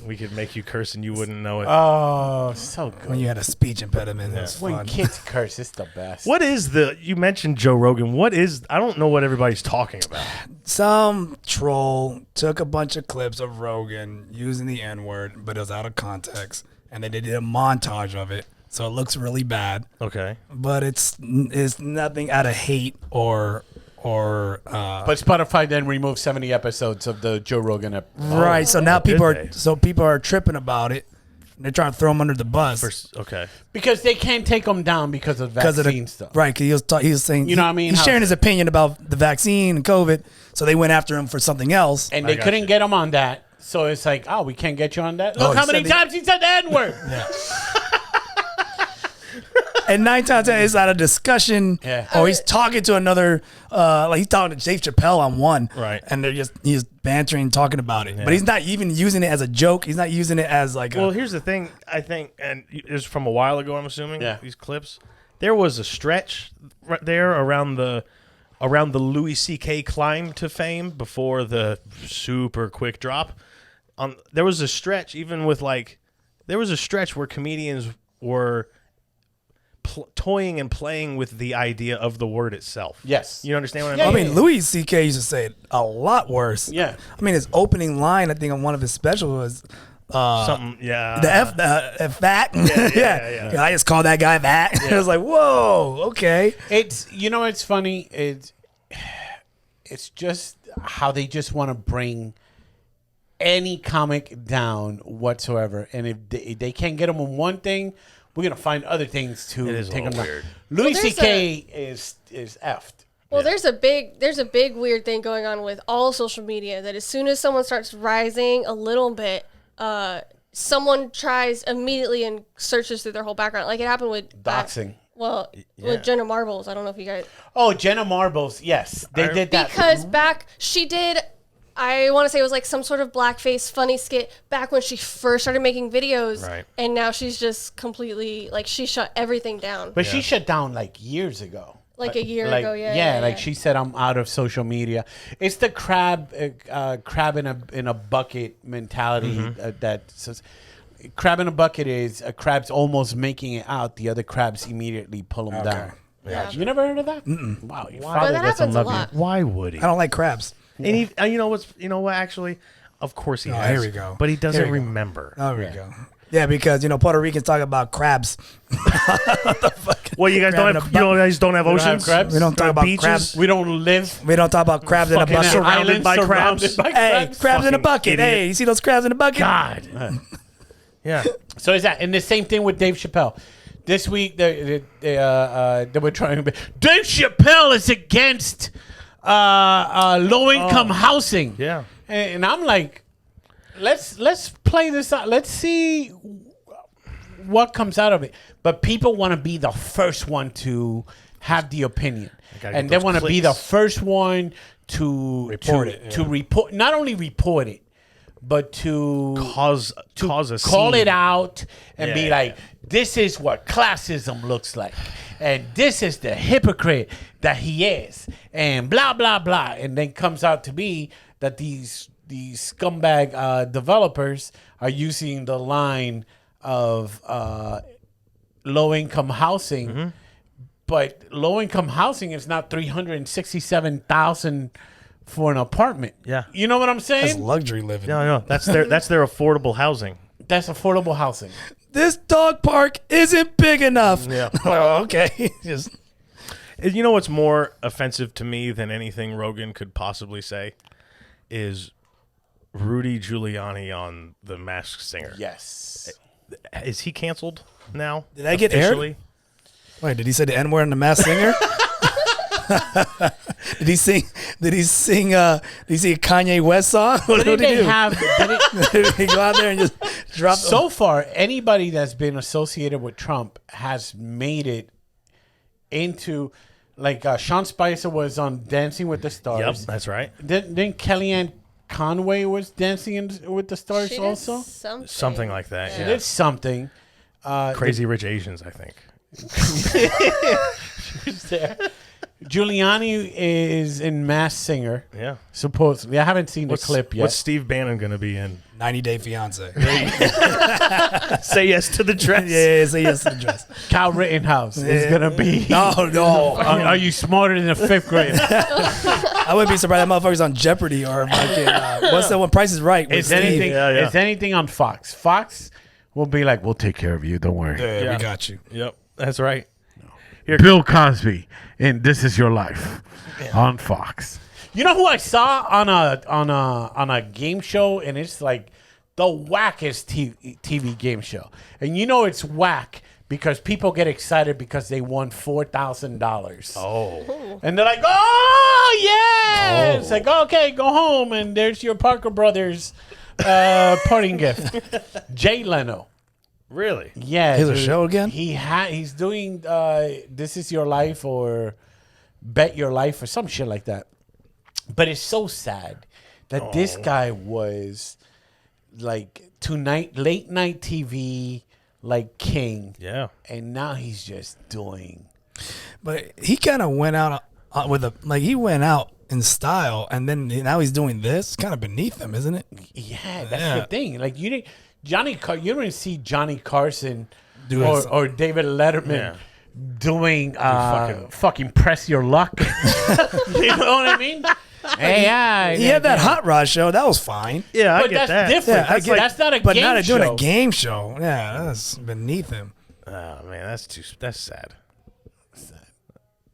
We could make you curse and you wouldn't know it. Oh, so good. When you had a speech impediment, it was When fun. kids curse, it's the best. What is you mentioned Joe Rogan. I don't know what everybody's talking about. Some troll took a bunch of clips of Rogan using the N-word, but it was out of context, and they did a montage of it, so it looks really bad. Okay. But it's nothing out of hate or But Spotify then removed 70 episodes of the Joe Rogan episode. right. So now did they? people are tripping about it. They're trying to throw him under the bus Okay. Because they can't take them down because of vaccine stuff. right. Because he was saying, You know what I mean? He's How- sharing his opinion about the vaccine and COVID, so they went after him for something else. And they got couldn't you. get him on that. So it's like, oh, we can't get you on that. Look he how many said the- times he said the N-word. And 9 times out of 10, it's not a discussion. Yeah. Or he's talking to another, like he's talking to Dave Chappelle on one. Right. And he's bantering, talking about it. But he's not even using it as a joke. He's not using it as like Well, here's the thing. I think, and it was from a while ago, I'm assuming, Yeah. these clips. There was a stretch right there around the around the Louis C.K. climb to fame before the super quick drop. There was a stretch, where comedians were toying and playing with the idea of the word itself. Yes. You understand what I Yeah, mean? I mean, Louis C.K. used to say it a lot worse. Yeah. I mean, his opening line, I think, on one of his specials was Something, yeah. the fat. Yeah. I just call that guy fat. It was like, whoa, okay. It's it's funny. It's just how they just want to bring any comic down whatsoever, and if they can't get them on one thing, we're gonna find other things to It is take a them little down. weird. Louis Well, C.K. is effed. Well, there's a big weird thing going on with all social media that as soon as someone starts rising a little bit, someone tries immediately and searches through their whole background. Like it happened with Doxing. with Jenna Marbles. I don't know if you guys. Oh, Jenna Marbles. Yes, they did that Because she did. I want to say it was like some sort of blackface funny skit back when she first started making videos. Right. And now she's just completely like she shut everything down. But she shut down like years ago. Like a year Like, ago, yeah. like she said, I'm out of social media. It's the crab in a bucket mentality that says, crab in a bucket is a crab's almost making it out. The other crabs immediately pull them down. Yeah. You never heard of that? Wow, your But father that doesn't happens a love lot. Why would he? I don't like crabs. And he, you know what? Actually, of course he has. here we go. But he doesn't Here we go. remember. There we go. Yeah, because, Puerto Ricans talk about crabs. Well, you guys Crab don't in have. a You guys don't have don't have oceans. crabs? We don't talk about beaches? crabs. We don't live We don't talk about crabs in a fucking bucket. surrounded islands by surrounded crabs. by Hey, crabs. crabs in a Fucking bucket. idiot. Hey, you see those crabs in the bucket? God. Yeah. So is that, and the same thing with Dave Chappelle. This week they were trying to. Dave Chappelle is against low income housing. Yeah. And I'm like, let's play this out. Let's see what comes out of it. But people want to be the first one to have the opinion, gotta and get they those want to be the clicks. first one to Report it, to report, not only report it, but to Cause a call scene. it out and Yeah, be yeah, like, this is what classism looks like, and this is the hypocrite that he is, and blah blah blah, and then comes out to be that these scumbag developers are using the line of low income housing, but low income housing is not $367,000 for an apartment. Yeah. You know what I'm That's saying? luxury living. No. That's their affordable housing. That's affordable housing. This dog park isn't big enough. Yeah. Well, okay. Just You know what's more offensive to me than anything Rogan could possibly say is Rudy Giuliani on The Masked Singer. Yes. Is he canceled now? Did that get aired? officially? Wait, did he say the N word in the Masked Singer? Did he sing a Kanye West song? What Did did he they do? have? Did he go out there and just drop So far, anybody that's been associated with Trump has made it into, like Sean Spicer was on Dancing with the Yep, Stars. that's right. Then Kellyanne Conway was Dancing with the Stars She did also. Something like that. She Yeah. did something. Crazy Rich Asians, I think. There. Giuliani is in Masked Singer. Yeah. Supposedly, I haven't seen the clip yet. What's Steve Bannon going to be in? 90-Day Fiance? Say yes to the dress. Yeah, say yes to the dress. Kyle Rittenhouse is gonna be. No. Are you smarter than a fifth grader? I wouldn't be surprised that motherfucker's on Jeopardy or fucking, what's the one? Price is Right. with Is Steve. anything? Yeah. Is anything on Fox? Fox will be like, we'll take care of you. Don't worry. Yeah, Yeah. we got you. Yep, that's right. Bill Cosby and This Is Your Life on Fox. You know who I saw on a game show, and it's like the wackest TV game show, and you know it's whack because people get excited because they won $4,000. Oh. And they're like, oh yeah! It's like, okay, go home, and there's your Parker Brothers parting gift. Jay Leno. Really? Yeah, He has a show again? He's doing This Is Your Life or Bet Your Life or some shit like that. But it's so sad that this guy was like late night TV like king, Yeah. and now he's just doing. But he kind of went out with a like he went out in style, and then now he's doing this. Kind of beneath him, isn't it? Yeah, that's the thing. Like you didn't you didn't see Johnny Carson Do or David Letterman doing fucking press your luck. You know what I mean? Hey, he had that Hot Rod show. That was fine. Yeah, I But get that's that. different. Yeah, I get- That's not a but game not show. doing a game show. Yeah, that's beneath him. Oh man, that's sad.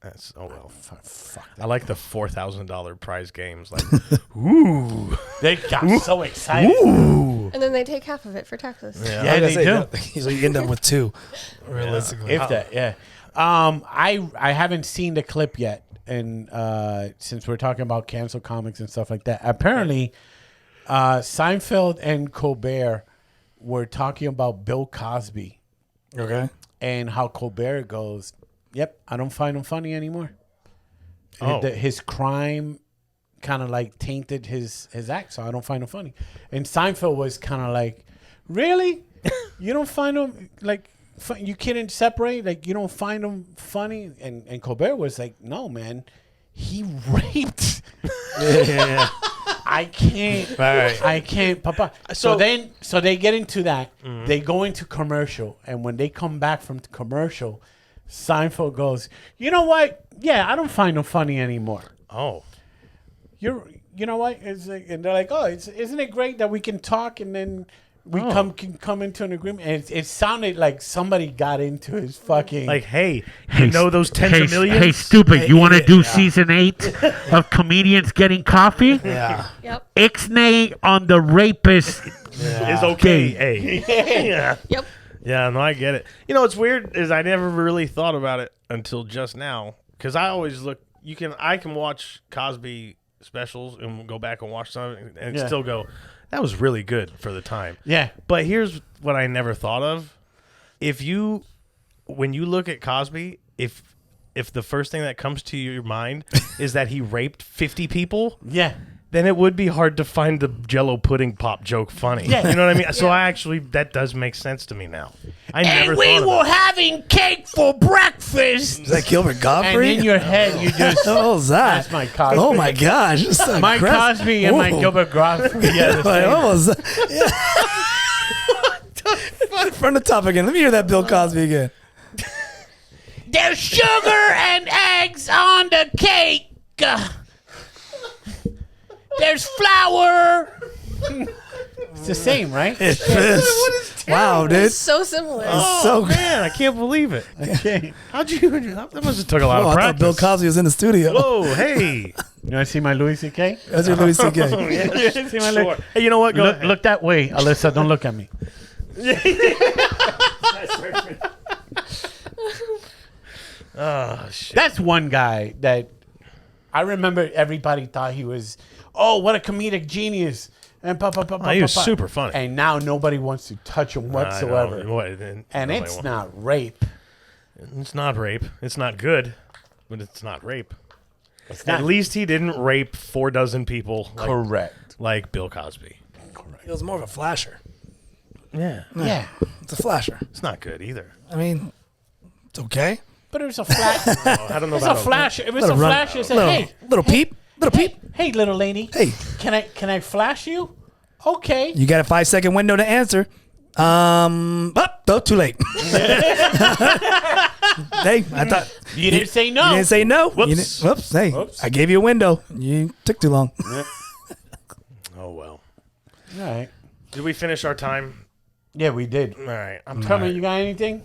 That's well. Fuck. I like the $4,000 prize games. Like, They got so excited. And then they take half of it for taxes. Yeah, they do. So you end up with 2, realistically. If that, yeah. I haven't seen the clip yet, and since we're talking about cancel comics and stuff like that, apparently, Seinfeld and Colbert were talking about Bill Cosby Okay. and how Colbert goes, "Yep, I don't find him funny anymore." Oh. His crime kind of like tainted his act, so I don't find him funny. And Seinfeld was kind of like, "Really? You don't find him like?" You couldn't separate, like you don't find him funny, and Colbert was like, "No, man, he raped." yeah. I can't. Right. I can't, Papa. So they get into that. They go into commercial, and when they come back from the commercial, Seinfeld goes, "You know what? Yeah, I don't find him funny anymore." Oh. You know what? It's like, and they're like, "Oh, isn't it great that we can talk and then we can come into an agreement?" And it sounded like somebody got into his fucking Like, hey, you know those tens of millions? Hey, stupid! You want to do season 8 of comedians getting coffee? Yeah. Yep. Ixnay on the rapist. Is okay. Hey. Yeah. Yep. Yeah, no, I get it. You know, what's weird is I never really thought about it until just now, because I always look. I can watch Cosby specials and go back and watch some and still go, that was really good for the time. Yeah. But here's what I never thought of: when you look at Cosby, if the first thing that comes to your mind is that he raped 50 people, yeah. then it would be hard to find the Jell-O pudding pop joke funny. Yeah. You know what I mean? So that does make sense to me now. I never thought of it. having cake for breakfast. Is that Gilbert And Gottfried? in your head, you just What was that? That's my Cosby. Oh my gosh. Just so Mike aggressive. Cosby and my Whoa. Gilbert Gottfried. Yeah, the Like, same. what was that? Yeah. From the top again. Let me hear that Bill Cosby again. There's sugar and eggs on the cake. There's flour. It's the same, right? It is. Wow, dude. It's so similar. Oh, so man, I can't believe it. Okay. How'd you? That must have took a lot Oh, of I thought practice. Bill Cosby was in the studio. Whoa, hey. You want to see my Louis C.K.? That's your Louis C.K. See my Sure. Hey, you know what? Go Look, ahead. look that way, Alyssa. Don't look at me. Oh shit. That's one guy that I remember everybody thought he was, oh, what a comedic genius. And He was super funny. And now nobody wants to touch him whatsoever. I know. What, then And nobody it's wants- not rape. It's not rape. It's not good, but it's not rape. It's not At least he didn't rape 4 dozen people. correct. Like Bill Cosby. He was more of a flasher. Yeah. Yeah. It's a flasher. It's not good either. I mean, it's okay. But it was a flash. I don't know It was a about flash. It was a Little run- flash. It said, little, hey, little peep. Little peep. hey, little lady. Hey. Can I flash you? Okay. You got a 5-second window to answer. Oh, too late. Hey, I thought You didn't say no. You didn't say no. Whoops. You didn't- whoops. Hey, Whoops. I gave you a window. You took too long. Oh well. All right. Did we finish our time? Yeah, we did. All right. I'm Kermit, you got anything?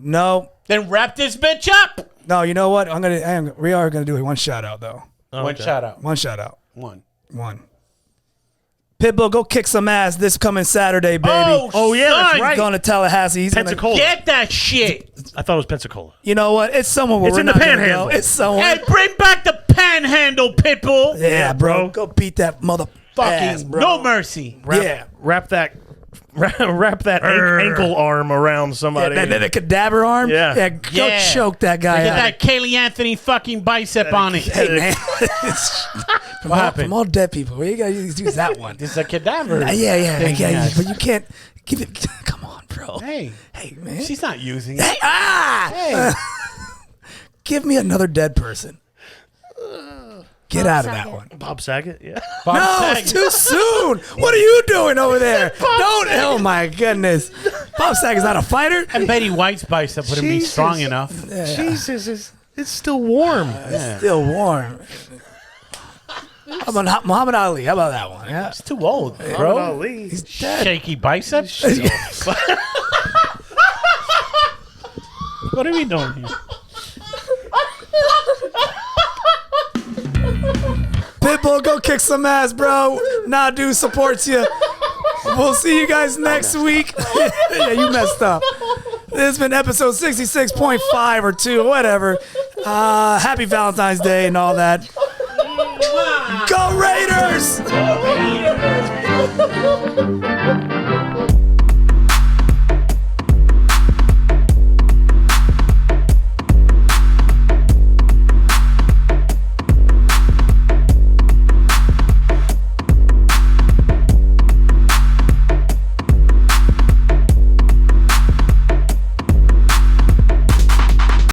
No, Then wrap this bitch up. no. You know what? We are gonna do one shout out though. One shout out. One shout out. One. Pitbull, go kick some ass this coming Saturday, baby. Oh, yeah, that's son. right. He's going to Tallahassee. He's gonna, Pensacola. Get that shit. I thought it was Pensacola. you know what? It's somewhere where It's we're in the not gonna Panhandle. go. It's somewhere. Hey, bring back the panhandle, Pitbull. Yeah, bro. Go beat that mother Fucking ass, bro. no mercy. Yeah. Wrap that ankle arm around somebody. That cadaver arm? Yeah. Go Yeah. choke that guy Get out. that Kaylee Anthony fucking bicep on it. Hey, man. What happened? From all dead people. We got to use that one. It's a cadaver. Yeah. thing, yeah. But you can't give it. Come on, bro. Hey, Hey, man. she's not using it. Hey, ah! Hey. Give me another dead person. Get out of that one. Bob Saget, yeah. No, it's too soon. What are you doing over there? Don't. Oh my goodness. Bob Saget's not a fighter. And Betty White's bicep wouldn't be strong enough. Jesus, it's still warm. It's still warm. How about Muhammad Ali? How about that one? Yeah. It's too old, Muhammad bro. Ali. He's dead. Shaky biceps. What are we doing here? Pitbull, go kick some ass, bro. Nadu supports you. We'll see you guys next week. Yeah, you messed up. This has been episode 66.5 or 2, whatever. Happy Valentine's Day and all that. Go Raiders!